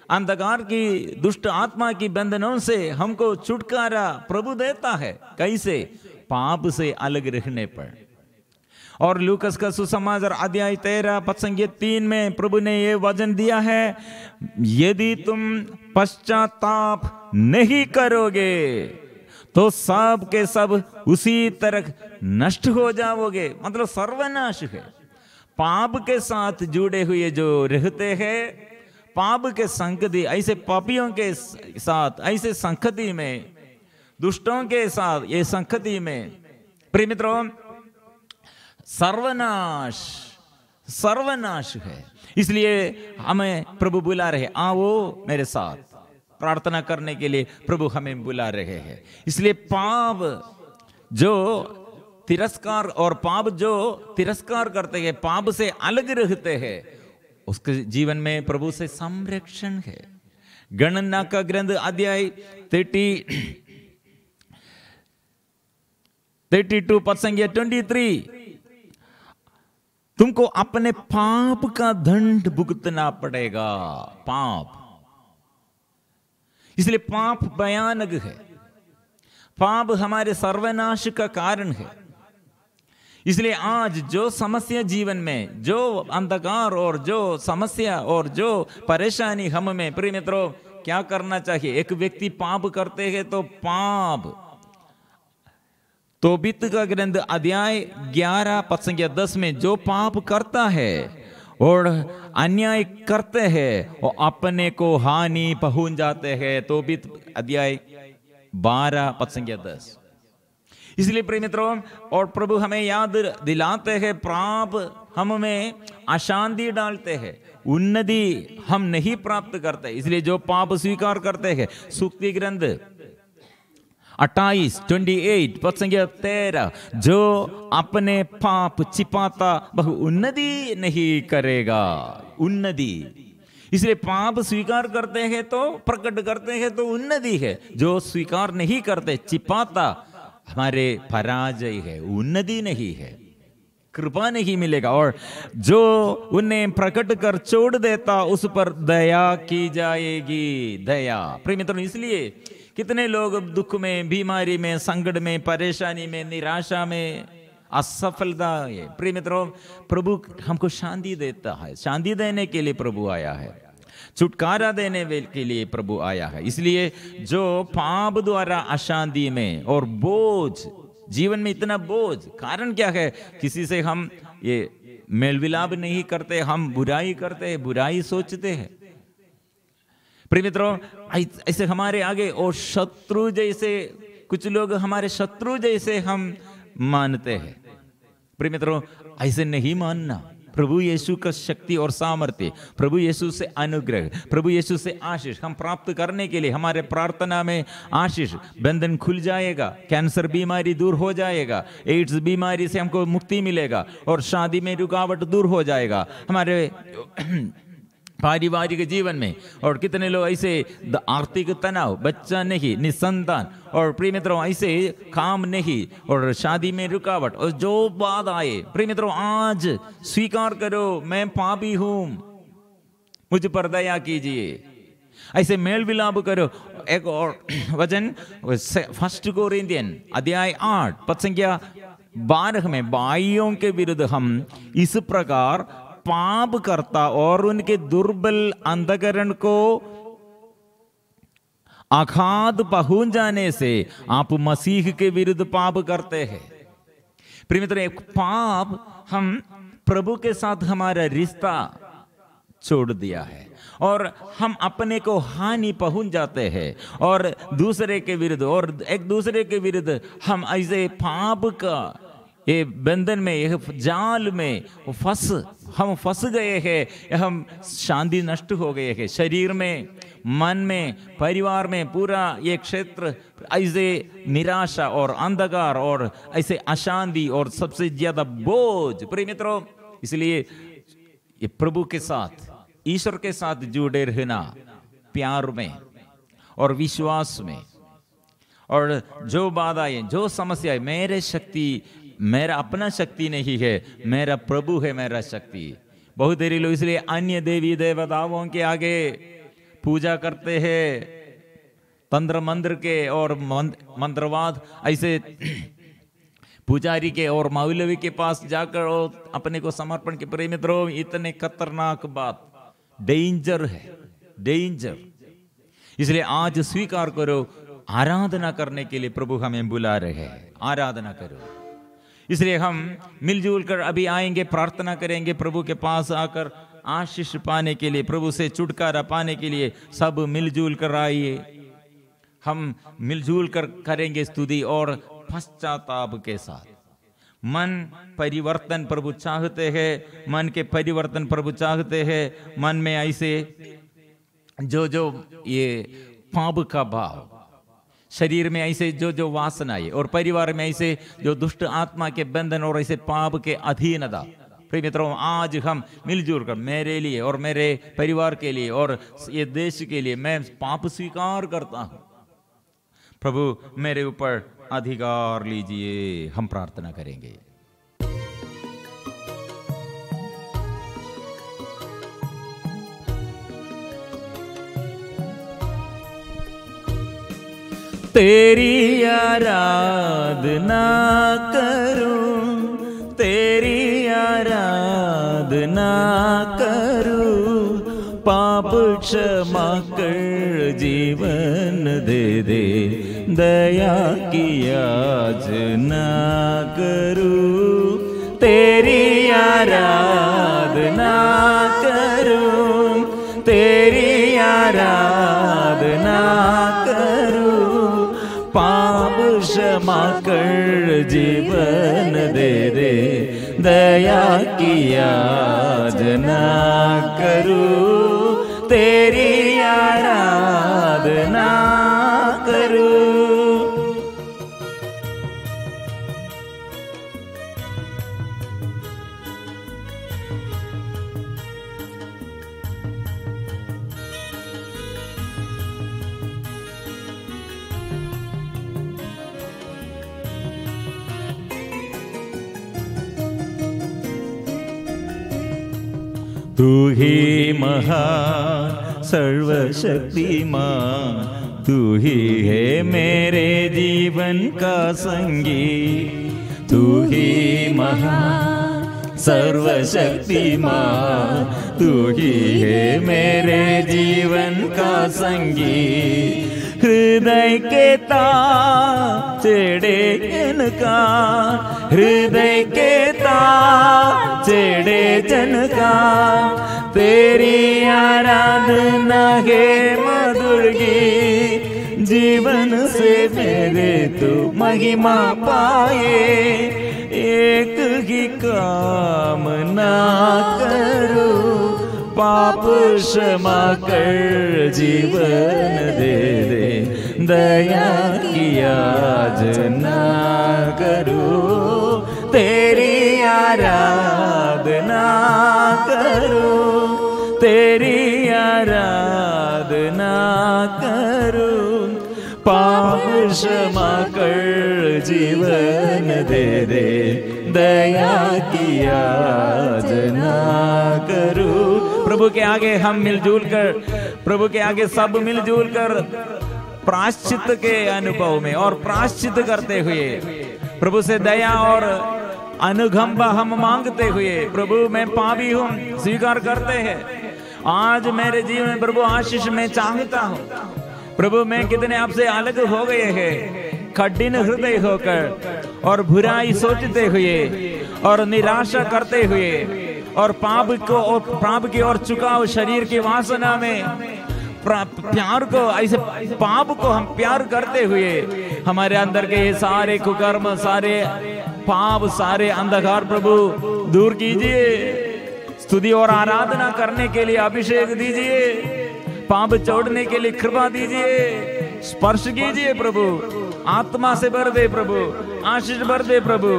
अंधकार की दुष्ट आत्मा की बंधनों से हमको छुटकारा प्रभु देता है। कैसे? पाप से अलग रहने पर। और लूकस का सुसमाचार अध्याय 13 पद संख्या 3 में प्रभु ने ये वचन दिया है, यदि तुम पश्चाताप नहीं करोगे तो सब के सब उसी तरह नष्ट हो जाओगे। मतलब सर्वनाश है। पाप के साथ जुड़े हुए जो रहते हैं, पाप के संगति, ऐसे पापियों के साथ ऐसे संगति में, दुष्टों के साथ ये संगति में, प्रिय मित्रों, सर्वनाश सर्वनाश है। इसलिए हमें प्रभु बुला रहे, आओ मेरे साथ प्रार्थना करने के लिए प्रभु हमें बुला रहे हैं। इसलिए पाप जो तिरस्कार, और पाप जो तिरस्कार करते हैं, पाप से अलग रहते हैं, उसके जीवन में प्रभु से संरक्षण है। गणना का ग्रंथ अध्याय 32 पद संख्या 23, तुमको अपने पाप का दंड भुगतना पड़ेगा। पाप, इसलिए पाप भयानक है। पाप हमारे सर्वनाश का कारण है। इसलिए आज जो समस्या जीवन में, जो अंधकार और जो समस्या और जो परेशानी हम में, प्रिय मित्रों, क्या करना चाहिए? एक व्यक्ति पाप करते हैं तो पाप, तोबीत का ग्रंथ अध्याय 11 पद संख्या 10 में जो पाप करता है और अन्याय करते हैं वो अपने को हानि पहुंच जाते हैं। तोबीत अध्याय 12 पद संख्या 10। इसलिए प्रिय मित्रों, और प्रभु हमें याद दिलाते हैं, पाप हम में अशांति डालते हैं, उन्नति हम नहीं प्राप्त करते। इसलिए जो पाप स्वीकार करते हैं, सूक्ति ग्रंथ 28 पद संख्या 13, जो अपने पाप छिपाता वह उन्नति नहीं करेगा। उन्नति, इसलिए पाप स्वीकार करते हैं तो, प्रकट करते हैं तो उन्नति है। जो स्वीकार नहीं करते, छिपाता, हमारे पराजय है, उन्नति नहीं है, कृपा नहीं मिलेगा। और जो उन्हें प्रकट कर छोड़ देता उस पर दया की जाएगी। दया, प्रिय मित्रों, इसलिए कितने लोग दुख में, बीमारी में, संकट में, परेशानी में, निराशा में, असफलता है। प्रिय मित्रों, प्रभु हमको शांति देता है, शांति देने के लिए प्रभु आया है, छुटकारा देने के लिए प्रभु आया है। इसलिए जो पाप द्वारा अशांति में और बोझ, जीवन में इतना बोझ, कारण क्या है? किसी से हम ये मेल मिलाप नहीं करते, हम बुराई करते हैं, बुराई सोचते हैं। प्रिय मित्रों, ऐसे हमारे आगे और शत्रु जैसे, कुछ लोग हमारे शत्रु जैसे हम मानते हैं। प्रिय मित्रों, ऐसे नहीं मानना। प्रभु यीशु का शक्ति और सामर्थ्य, प्रभु यीशु से अनुग्रह, प्रभु यीशु से आशीष हम प्राप्त करने के लिए हमारे प्रार्थना में आशीष, बंधन खुल जाएगा, कैंसर बीमारी दूर हो जाएगा, एड्स बीमारी से हमको मुक्ति मिलेगा और शादी में रुकावट दूर हो जाएगा, हमारे पारिवारिक जीवन में। और कितने लोग ऐसे आर्थिक तनाव, बच्चा नहीं, निसंतान, और प्रिय मित्रों ऐसे काम नहीं और शादी में रुकावट और जो बात आए, प्रिय मित्रों आज स्वीकार करो, मैं पापी हूं, मुझ पर दया कीजिए। ऐसे मेल विलाप करो। एक और वचन 1 कोरिन्थियन अध्याय 8 पद संख्या 12 में, भाइयों के विरुद्ध हम इस प्रकार पाप करता और उनके दुर्बल अंतःकरण को आघात पहुंच जाने से आप मसीह के विरुद्ध पाप करते हैं। प्रिय मित्रों, एक पाप, हम प्रभु के साथ हमारा रिश्ता छोड़ दिया है और हम अपने को हानि पहुंच जाते हैं और दूसरे के विरुद्ध, और एक दूसरे के विरुद्ध हम ऐसे पाप का ये बंधन में, ये जाल में हम फंस गए हैं, हम शांति नष्ट हो गए हैं। शरीर में, मन में, परिवार में, पूरा ये क्षेत्र ऐसे निराशा और अंधकार और ऐसे अशांति और सबसे ज्यादा बोझ। प्रिय मित्रों, इसलिए ये प्रभु के साथ, ईश्वर के साथ जुड़े रहना, प्यार में और विश्वास में, और जो बाधाएं, जो समस्या, मेरा अपना शक्ति नहीं है, मेरा प्रभु है मेरा शक्ति। बहुत देरी लोग इसलिए अन्य देवी देवताओं के आगे पूजा करते हैं, तंत्र मंत्र के और मंत्रवाद, ऐसे पुजारी के और मौलवी के पास जाकर और अपने को समर्पण के। प्रिय मित्रों, इतने खतरनाक बात, डेंजर है, डेंजर। इसलिए आज स्वीकार करो, आराधना करने के लिए प्रभु हमें बुला रहे हैं, आराधना करो। इसलिए हम मिलजुल कर अभी आएंगे, प्रार्थना करेंगे प्रभु के पास आकर आशीष पाने के लिए, प्रभु से छुटकारा पाने के लिए। सब मिलजुल कर आइए, हम मिलजुल कर करेंगे स्तुति और पश्चाताप के साथ। मन परिवर्तन प्रभु चाहते हैं, मन के परिवर्तन प्रभु चाहते हैं। मन में ऐसे जो ये पाप का भाव, शरीर में ऐसे जो वासनाएं, और परिवार में ऐसे जो दुष्ट आत्मा के बंधन और ऐसे पाप के अधीनता। प्रिय मित्रों, आज हम मिलजुल कर मेरे लिए और मेरे परिवार के लिए और ये देश के लिए मैं पाप स्वीकार करता हूं। प्रभु मेरे ऊपर अधिकार लीजिए। हम प्रार्थना करेंगे। तेरी आराधना करूं, तेरी आराधना करूं, पाप क्षमा कर जीवन दे दे, दया की याचना करूं। तेरी आराधना करूं, तेरी आराधना पाप क्षमा कर जीवन दे दे, दया की याचना करूं, तेरी आराधना करूं। तू ही महान सर्वशक्तिमान, तू ही है मेरे जीवन का संगी, तू ही महान सर्वशक्तिमान, तू ही है मेरे जीवन का संगी। हृदय के तार चढ़े इनका, हृदय के तार चढ़े जनका, तेरी आराधना है मधुर गीत, जीवन से मेरे तो महिमा पाए। एक ही कामना करूं, पाप क्षमा कर जीवन दे दे, दया की याचना करूं, तेरी आराधना करूं, तेरी आराधना करूं, पाप क्षमा कर जीवन दे दे, दया की याचना करूं। प्रभु के आगे हम मिलजुल कर, प्रभु के आगे सब मिलजुल कर प्रायश्चित के अनुभव में और प्रायश्चित करते हुए प्रभु से दया और अनुकंपा हम मांगते हुए, प्रभु मैं पापी हूं स्वीकार करते हैं। आज मेरे जीवन में प्रभु आशीष मैं चाहता हूं। प्रभु मैं कितने आपसे अलग हो गए हैं, कठिन हृदय होकर और बुराई सोचते हुए और निराशा करते हुए और पाप की ओर झुकाव शरीर की वासना में प्यार को, ऐसे पाप को हम प्यार करते हुए हमारे अंदर के ये सारे कुकर्म, सारे पाप, सारे अंधकार प्रभु दूर कीजिए। स्तुति और आराधना करने के लिए अभिषेक दीजिए, पाप छोड़ने के लिए कृपा दीजिए, स्पर्श कीजिए प्रभु, आत्मा से भर दे प्रभु, आशीष भर दे प्रभु।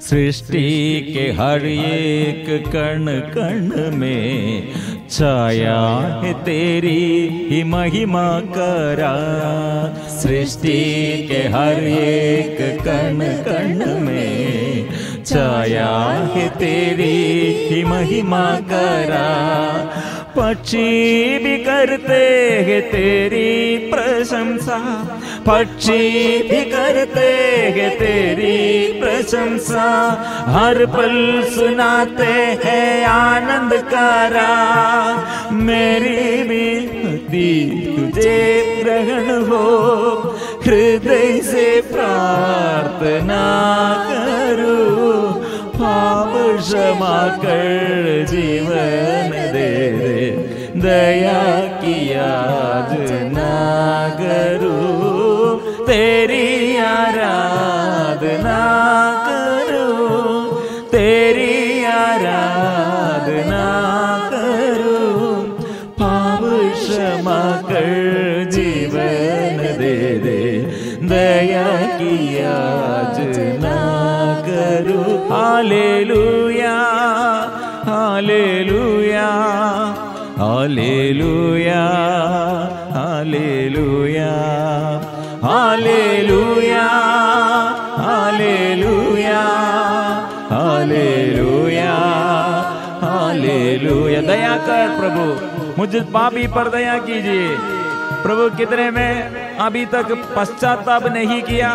सृष्टि के हर एक कण कण में छाया है तेरी ही महिमा करा। सृष्टि के हर एक कण कण में छाया है तेरी ही महिमा करा। पक्षी भी करते हैं तेरी प्रशंसा, पक्षी भी करते हैं तेरी प्रशंसा। हर पल सुनाते हैं आनंद करा। मेरी भी भक्ति तुझे ग्रहण हो, हृदय से प्रार्थना करूं। पाप क्षमा कर जीवन दे दे, दया की याचना करूं। तेरी आराधना करूं, तेरी आराधना करूं। पाप क्षमा कर जीवन दे दे, दया की याचना करूं। Hallelujah hallelujah hallelujah hallelujah hallelujah hallelujah hallelujah hallelujah. दया कर प्रभु, मुझ पापी पर दया कीजिए प्रभु। कितने में अभी तक पश्चाताप नहीं किया,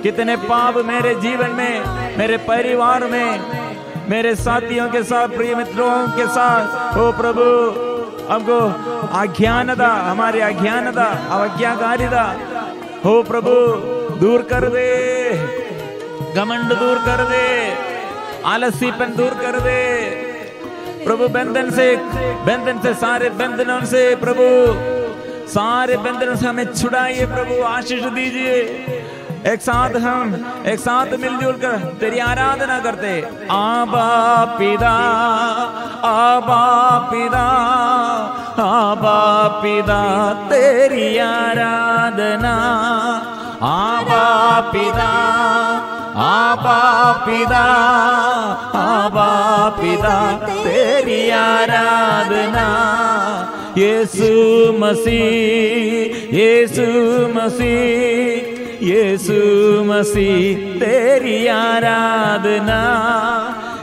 कितने पाप मेरे जीवन में, मेरे परिवार में, मेरे साथियों के साथ, प्रिय मित्रों के साथ। ओ प्रभु, हमको अज्ञानता, हमारी अज्ञानता, अवज्ञाकारिता हो प्रभु दूर कर दे। घमंड दूर कर दे, आलसीपन दूर कर दे प्रभु। बंधन से सारे बंधनों से प्रभु, सारे बंधनों से हमें छुड़ाइए प्रभु। आशीष दीजिए। एक साथ मिलजुल कर तेरी आराधना करते। आबा पिता, आबा पिता, आबा पिता तेरी आराधना। आबा पिता, आबा पिता, आबा पिता तेरी आराधना। यीशु मसीह, यीशु मसीह, यीशु मसीह तेरी आराधना।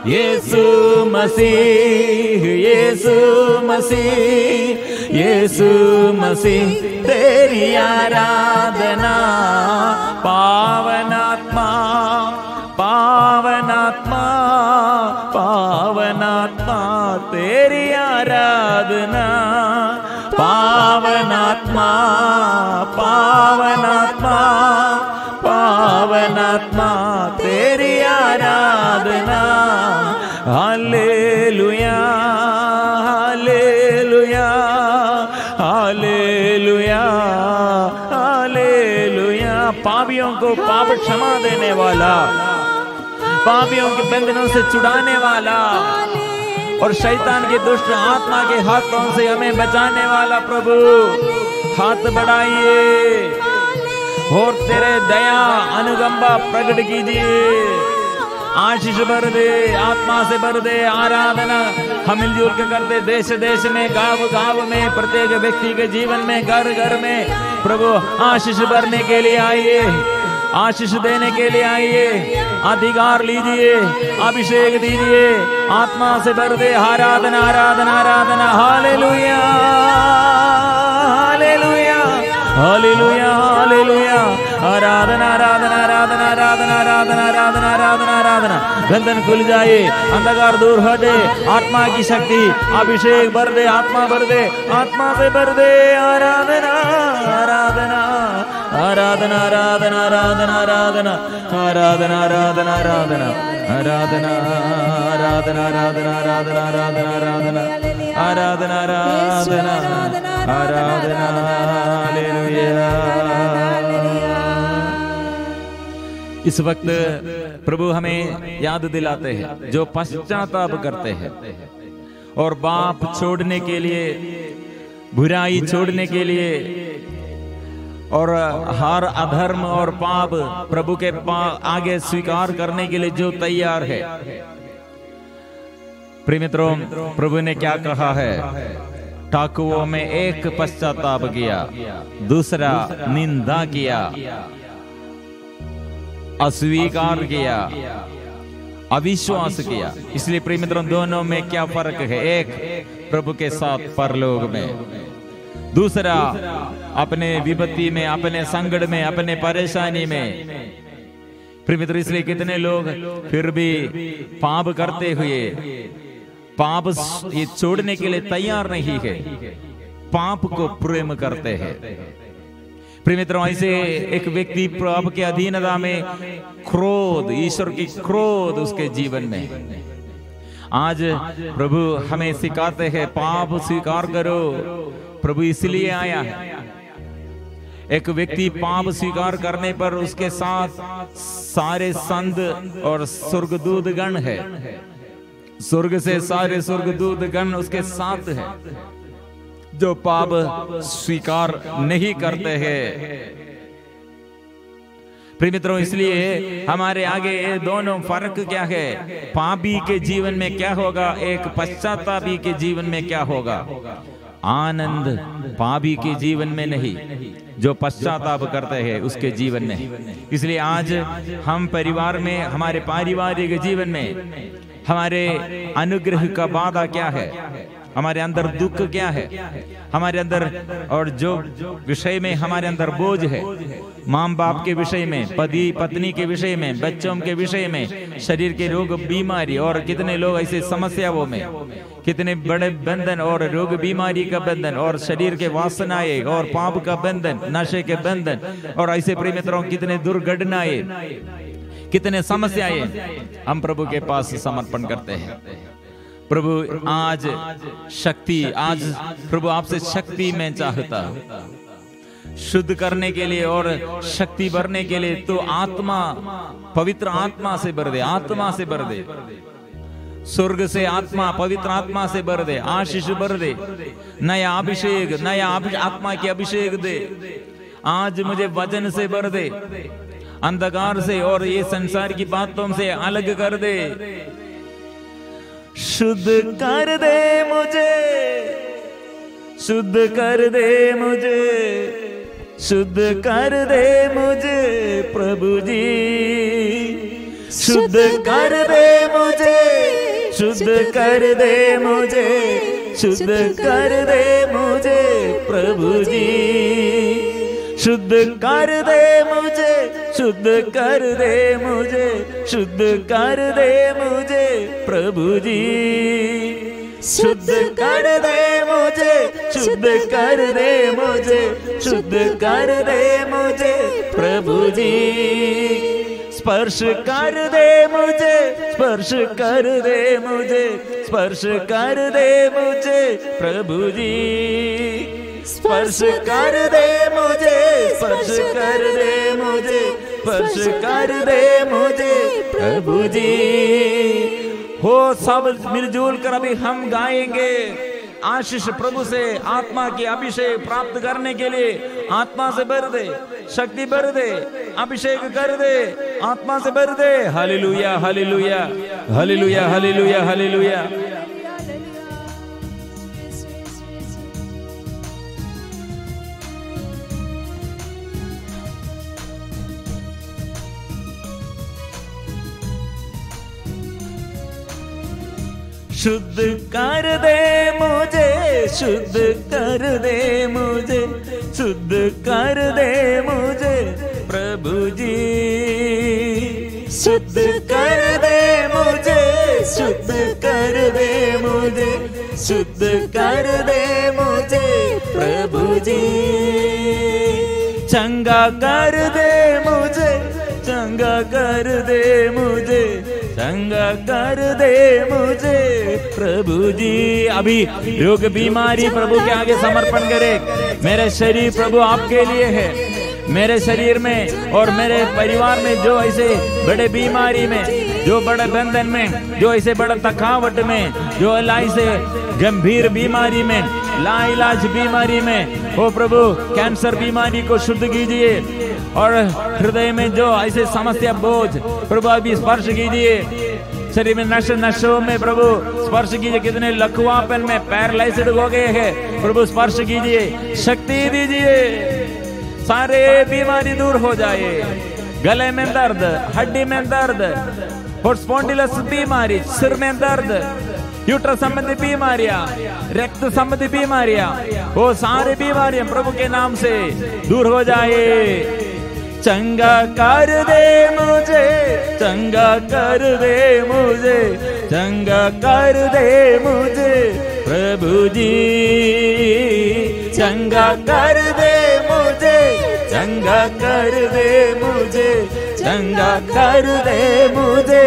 यीशु मसीह, यीशु मसीह, यीशु मसीह तेरी आराधना। पावनात्मा, पावनात्मा, पावनात्मा तेरी आराधना। पावनात्मा, पावनात्मा, पावनात्मा तेरी आराधना। Hallelujah, hallelujah, hallelujah, hallelujah. पापियों को पाप क्षमा देने वाला, पापियों के बंधनों से छुड़ाने वाला और शैतान की दुष्ट आत्मा के हाथों से हमें बचाने वाला प्रभु, हाथ बढ़ाइए और तेरे दया अनुकंपा प्रकट कीजिए। आशीष भर दे, आत्मा से भर दे। आराधना हम मिलजुल के करते, देश देश में, गांव गांव में, प्रत्येक व्यक्ति के जीवन में, घर घर में प्रभु आशीष भरने के लिए आइए, आशीष देने के लिए आइए। अधिकार लीजिए, अभिषेक दीजिए, आत्मा से भर दे। आराधना, आराधना, आराधना। Hallelujah, hallelujah, hallelujah, hallelujah. आराधना, आराधना, आराधना, आराधना, आराधना, आराधना, आराधना, आराधना। बंधन खुल जाए, अंधकार दूर हटे, आत्मा की शक्ति, अभिषेक भर दे, आत्मा भर दे, आत्मा से भर दे। आराधना, आराधना, आराधना, आराधना, आराधना, आराधना, आराधना, आराधना, आराधना, आराधना, आराधना, आराधना, आराधना, आराधना, आराधना, आराधना, आराधना, आराधना। हालेलुया। इस वक्त प्रभु हमें याद दिलाते हैं, जो पश्चाताप करते हैं और पाप छोड़ने के लिए, बुराई छोड़ने के लिए और हर अधर्म और पाप प्रभु के आगे स्वीकार करने के लिए जो तैयार है। प्रिय मित्रों, प्रभु ने क्या कहा है? टाकुओं में एक पश्चाताप किया, दूसरा निंदा किया, अस्वीकार किया, अविश्वास किया। इसलिए प्रिय मित्रों, दोनों में क्या फर्क है? एक प्रभु के साथ परलोक में, दूसरा अपने विपत्ति में, अपने संकट में, अपने परेशानी में। प्रिय मित्रों, इसलिए कितने लोग फिर भी पाप करते हुए पाप ये छोड़ने के लिए तैयार नहीं है, पाप को प्रेम करते हैं। प्रिय मित्रों, ऐसे एक व्यक्ति पाप के अधीनता में, क्रोध, ईश्वर की क्रोध उसके जीवन में। आज प्रभु हमें सिखाते हैं, पाप स्वीकार करो। प्रभु इसलिए आया है। एक व्यक्ति पाप स्वीकार करने पर उसके साथ सारे संत और स्वर्गदूत गण है, स्वर्ग से सारे स्वर्गदूत गण उसके साथ है। जो पाप स्वीकार नहीं करते हैं, प्रिय मित्रों, इसलिए हमारे आगे ये दोनों फर्क क्या है? पापी के जीवन में क्या होगा, एक पश्चातापी के जीवन में क्या होगा? आनंद पापी के जीवन में नहीं, जो पश्चाताप करते हैं उसके जीवन में। इसलिए आज हम परिवार में, हमारे पारिवारिक जीवन में हमारे अनुग्रह का वादा क्या है? हमारे अंदर दुख क्या है? हमारे अंदर और जो विषय में हमारे अंदर बोझ है, माँ बाप के विषय में, पति पत्नी के विषय में, बच्चों के विषय में, शरीर के रोग बीमारी, और कितने लोग ऐसे समस्याओं में, कितने बड़े बंधन और रोग बीमारी का बंधन और शरीर के वासनाएं और पाप का बंधन, नशे के बंधन, और ऐसे प्रिय मित्रों कितने दुर्घटनाएं, कितने समस्याएं हम प्रभु के पास समर्पण करते हैं। प्रभु आज शक्ति, आज प्रभु आपसे शक्ति में चाहता शुद्ध करने के लिए और शक्ति भरने के लिए। तो आत्मा, पवित्र आत्मा से भर दे, आत्मा से भर दे, स्वर्ग से आत्मा, पवित्र आत्मा से भर दे, आशीष भर दे, नया अभिषेक, नया आत्मा की अभिषेक दे। आज मुझे वचन से भर दे, अंधकार से और ये संसार की बातों से अलग कर दे, शुद्ध कर दे मुझे, शुद्ध कर दे मुझे, शुद्ध कर दे मुझे प्रभु जी, शुद्ध कर दे मुझे, शुद्ध कर दे मुझे, शुद्ध कर दे मुझे प्रभु जी, शुद्ध कर दे मुझे, शुद्ध कर दे मुझे, शुद्ध कर दे मुझे प्रभु जी, शुद्ध कर दे मुझे, शुद्ध कर दे मुझे, शुद्ध कर दे मुझे प्रभु जी, स्पर्श कर दे मुझे, स्पर्श कर दे मुझे, स्पर्श कर दे मुझे प्रभु जी, स्पर्श कर दे मुझे, स्पर्श कर दे मुझे, स्पर्श कर दे मुझे प्रभु जी। हो सब मिलजुल कर अभी हम गाएंगे आशीष प्रभु से, आत्मा की अभिषेक प्राप्त करने के लिए आत्मा से भर दे, शक्ति भर दे, अभिषेक कर दे, आत्मा से भर दे। Hallelujah hallelujah hallelujah hallelujah hallelujah. शुद्ध कर दे मुझे, शुद्ध कर दे मुझे, शुद्ध कर दे मुझे प्रभु जी, शुद्ध कर दे मुझे, शुद्ध कर दे मुझे, शुद्ध कर दे मुझे प्रभु जी, चंगा कर दे मुझे, चंगा कर दे मुझे, चंगा कर दे मुझे प्रभु जी। अभी रोग बीमारी प्रभु के आगे समर्पण करे। मेरे शरीर प्रभु आपके लिए है, मेरे शरीर में और मेरे परिवार में जो ऐसे बड़े बीमारी में, जो बड़े बंधन में, जो ऐसे बड़ा थकावट में, जो ऐसे गंभीर बीमारी में, लाइलाज बीमारी में, ओ प्रभु कैंसर बीमारी को शुद्ध कीजिए, और हृदय में जो ऐसे समस्या बोझ प्रभु अभी स्पर्श कीजिए, शरीर में नशों में प्रभु स्पर्श कीजिए, कितने लकवापन में पैरालाइज्ड हो गए हैं प्रभु स्पर्श कीजिए, शक्ति दीजिए, सारे बीमारी दूर हो जाए, गले में दर्द, हड्डी में दर्द, और स्पॉन्डिलस बीमारी, सिर में दर्द, यूट्रस संबंधी बीमारियां, रक्त संबंधी बीमारियां, वो सारी बीमारियां प्रभु के नाम से दूर हो जाए। चंगा कर दे मुझे, चंगा कर दे मुझे, चंगा कर दे मुझे प्रभु जी, चंगा कर दे मुझे, चंगा कर दे मुझे, चंगा कर दे मुझे।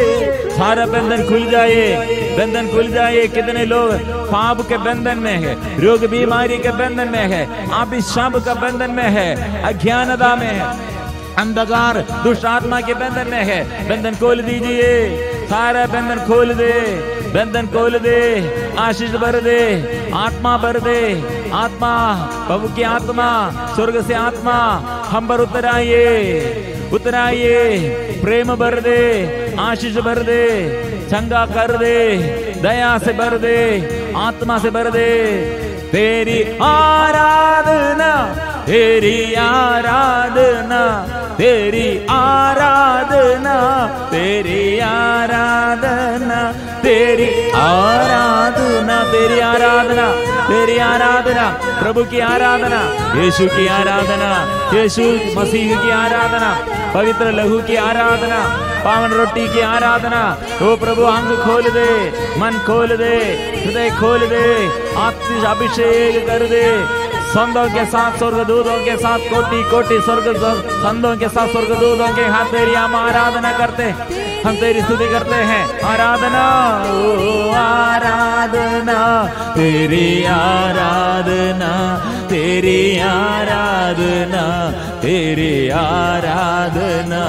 सारा बंधन खुल जाए, बंधन खुल जाए। कितने लोग पाप के बंधन में है, रोग बीमारी के बंधन में है, अभिशाप का बंधन में है, अज्ञानता में है, अंधकार दुष्ट आत्मा के बंधन में है। बंधन खोल दीजिए, सारा बंधन खोल दे, बंधन खोल दे, आशीष भर दे, आत्मा भर दे, आत्मा प्रभु की आत्मा, स्वर्ग से आत्मा हम पर उतर आइए, उतर आइए, प्रेम भर दे, आशीष भर दे, चंगा कर दे, दया से भर दे, आत्मा से भर दे। तेरी आराधना, तेरी आराधना, तेरी आराधना, तेरी आराधना, तेरी आराधना, तेरी आराधना, तेरी आराधना, प्रभु की आराधना, यीशु की आराधना, यीशु मसीह की आराधना, पवित्र लहू की आराधना, पावन रोटी की आराधना। ओ प्रभु अंग खोल दे, मन खोल दे, हृदय खोल दे, आत्मिक अभिषेक कर दे। संतों के साथ स्वर्गदूतों के साथ कोटि कोटि स्वर्ग संतों के साथ स्वर्गदूतों के हाथ तेरी हम आराधना करते, हम तेरी स्तुति करते हैं। आराधना, ओ आराधना, तेरी आराधना, तेरी आराधना, तेरी आराधना,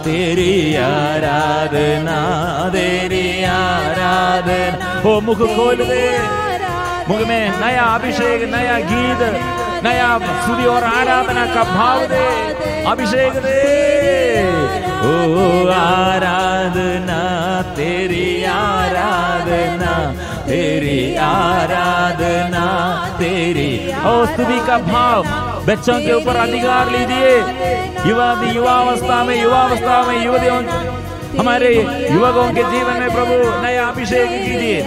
तेरी आराधना, तेरी आराधना। हो मुख खोल दे, मुख में नया अभिषेक, नया गीत, नया स्तुति और आराधना का भाव दे, अभिषेक दे। ओ आराधना, तेरी आराधना, तेरी आराधना, तेरी। और स्तुति का भाव बच्चों के ऊपर अधिकार लीजिए। युवावस्था में युवतियों, हमारे युवकों के जीवन में प्रभु नया अभिषेक कीजिए।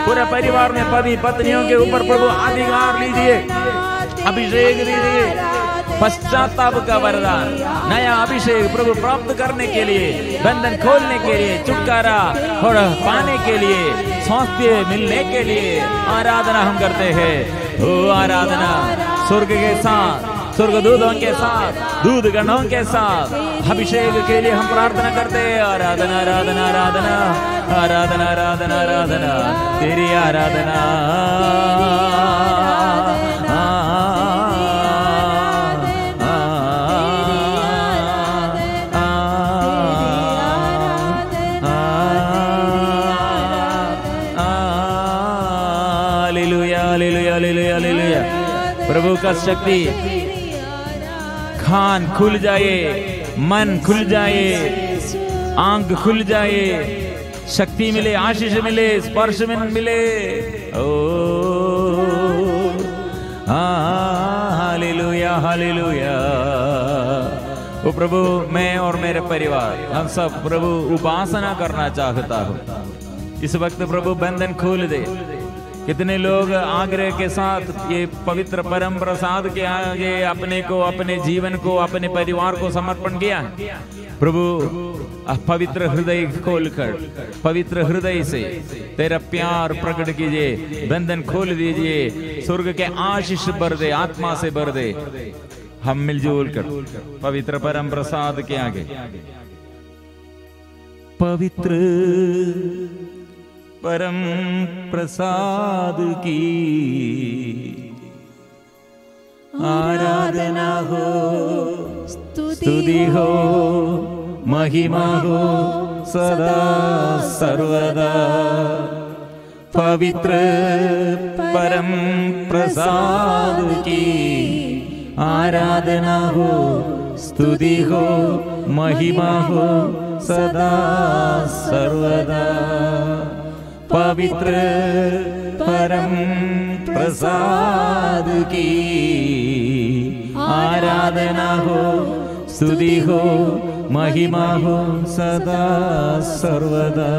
पूरे परिवार में पति पत्नियों के ऊपर प्रभु अधिकार लीजिए, अभिषेक दीजिए। पश्चाताप का वरदान, नया अभिषेक प्रभु प्राप्त करने के लिए, बंधन खोलने के लिए, छुटकारा और पाने के लिए, स्वास्थ्य मिलने के लिए आराधना हम करते हैं। ओ आराधना स्वर्ग के साथ, स्वर्गदूतों के साथ, दूत गणों के साथ अभिषेक के लिए हम प्रार्थना करते हैं। आराधना आराधना आराधना आराधना आराधना आराधना तेरी आराधना। प्रभु का शक्ति, कान खुल जाए, मन खुल जाए, आंख खुल जाए, शक्ति मिले, आशीष मिले, स्पर्श मिले। ओ हालेलुया हालेलुया। ओ प्रभु, मैं और मेरे परिवार हम सब प्रभु उपासना करना चाहता हूँ। इस वक्त प्रभु बंधन खोल दे। कितने लोग आग्रह के साथ ये पवित्र परम प्रसाद के आगे अपने को, अपने जीवन को, अपने परिवार को समर्पण किया। प्रभु पवित्र हृदय खोलकर, पवित्र हृदय से तेरा प्यार प्रकट कीजिए, बंधन खोल दीजिए, स्वर्ग के आशीष भर दे, आत्मा से भर दे। हम मिलजुल कर पवित्र परम प्रसाद के आगे, पवित्र परम प्रसाद की आराधना हो, स्तुति हो, महिमा हो सदा सर्वदा। पवित्र परम प्रसाद की आराधना हो, स्तुति हो, महिमा हो सदा सर्वदा। पवित्र परम प्रसाद की आराधना हो, स्तुति हो, महिमा हो सदा सर्वदा।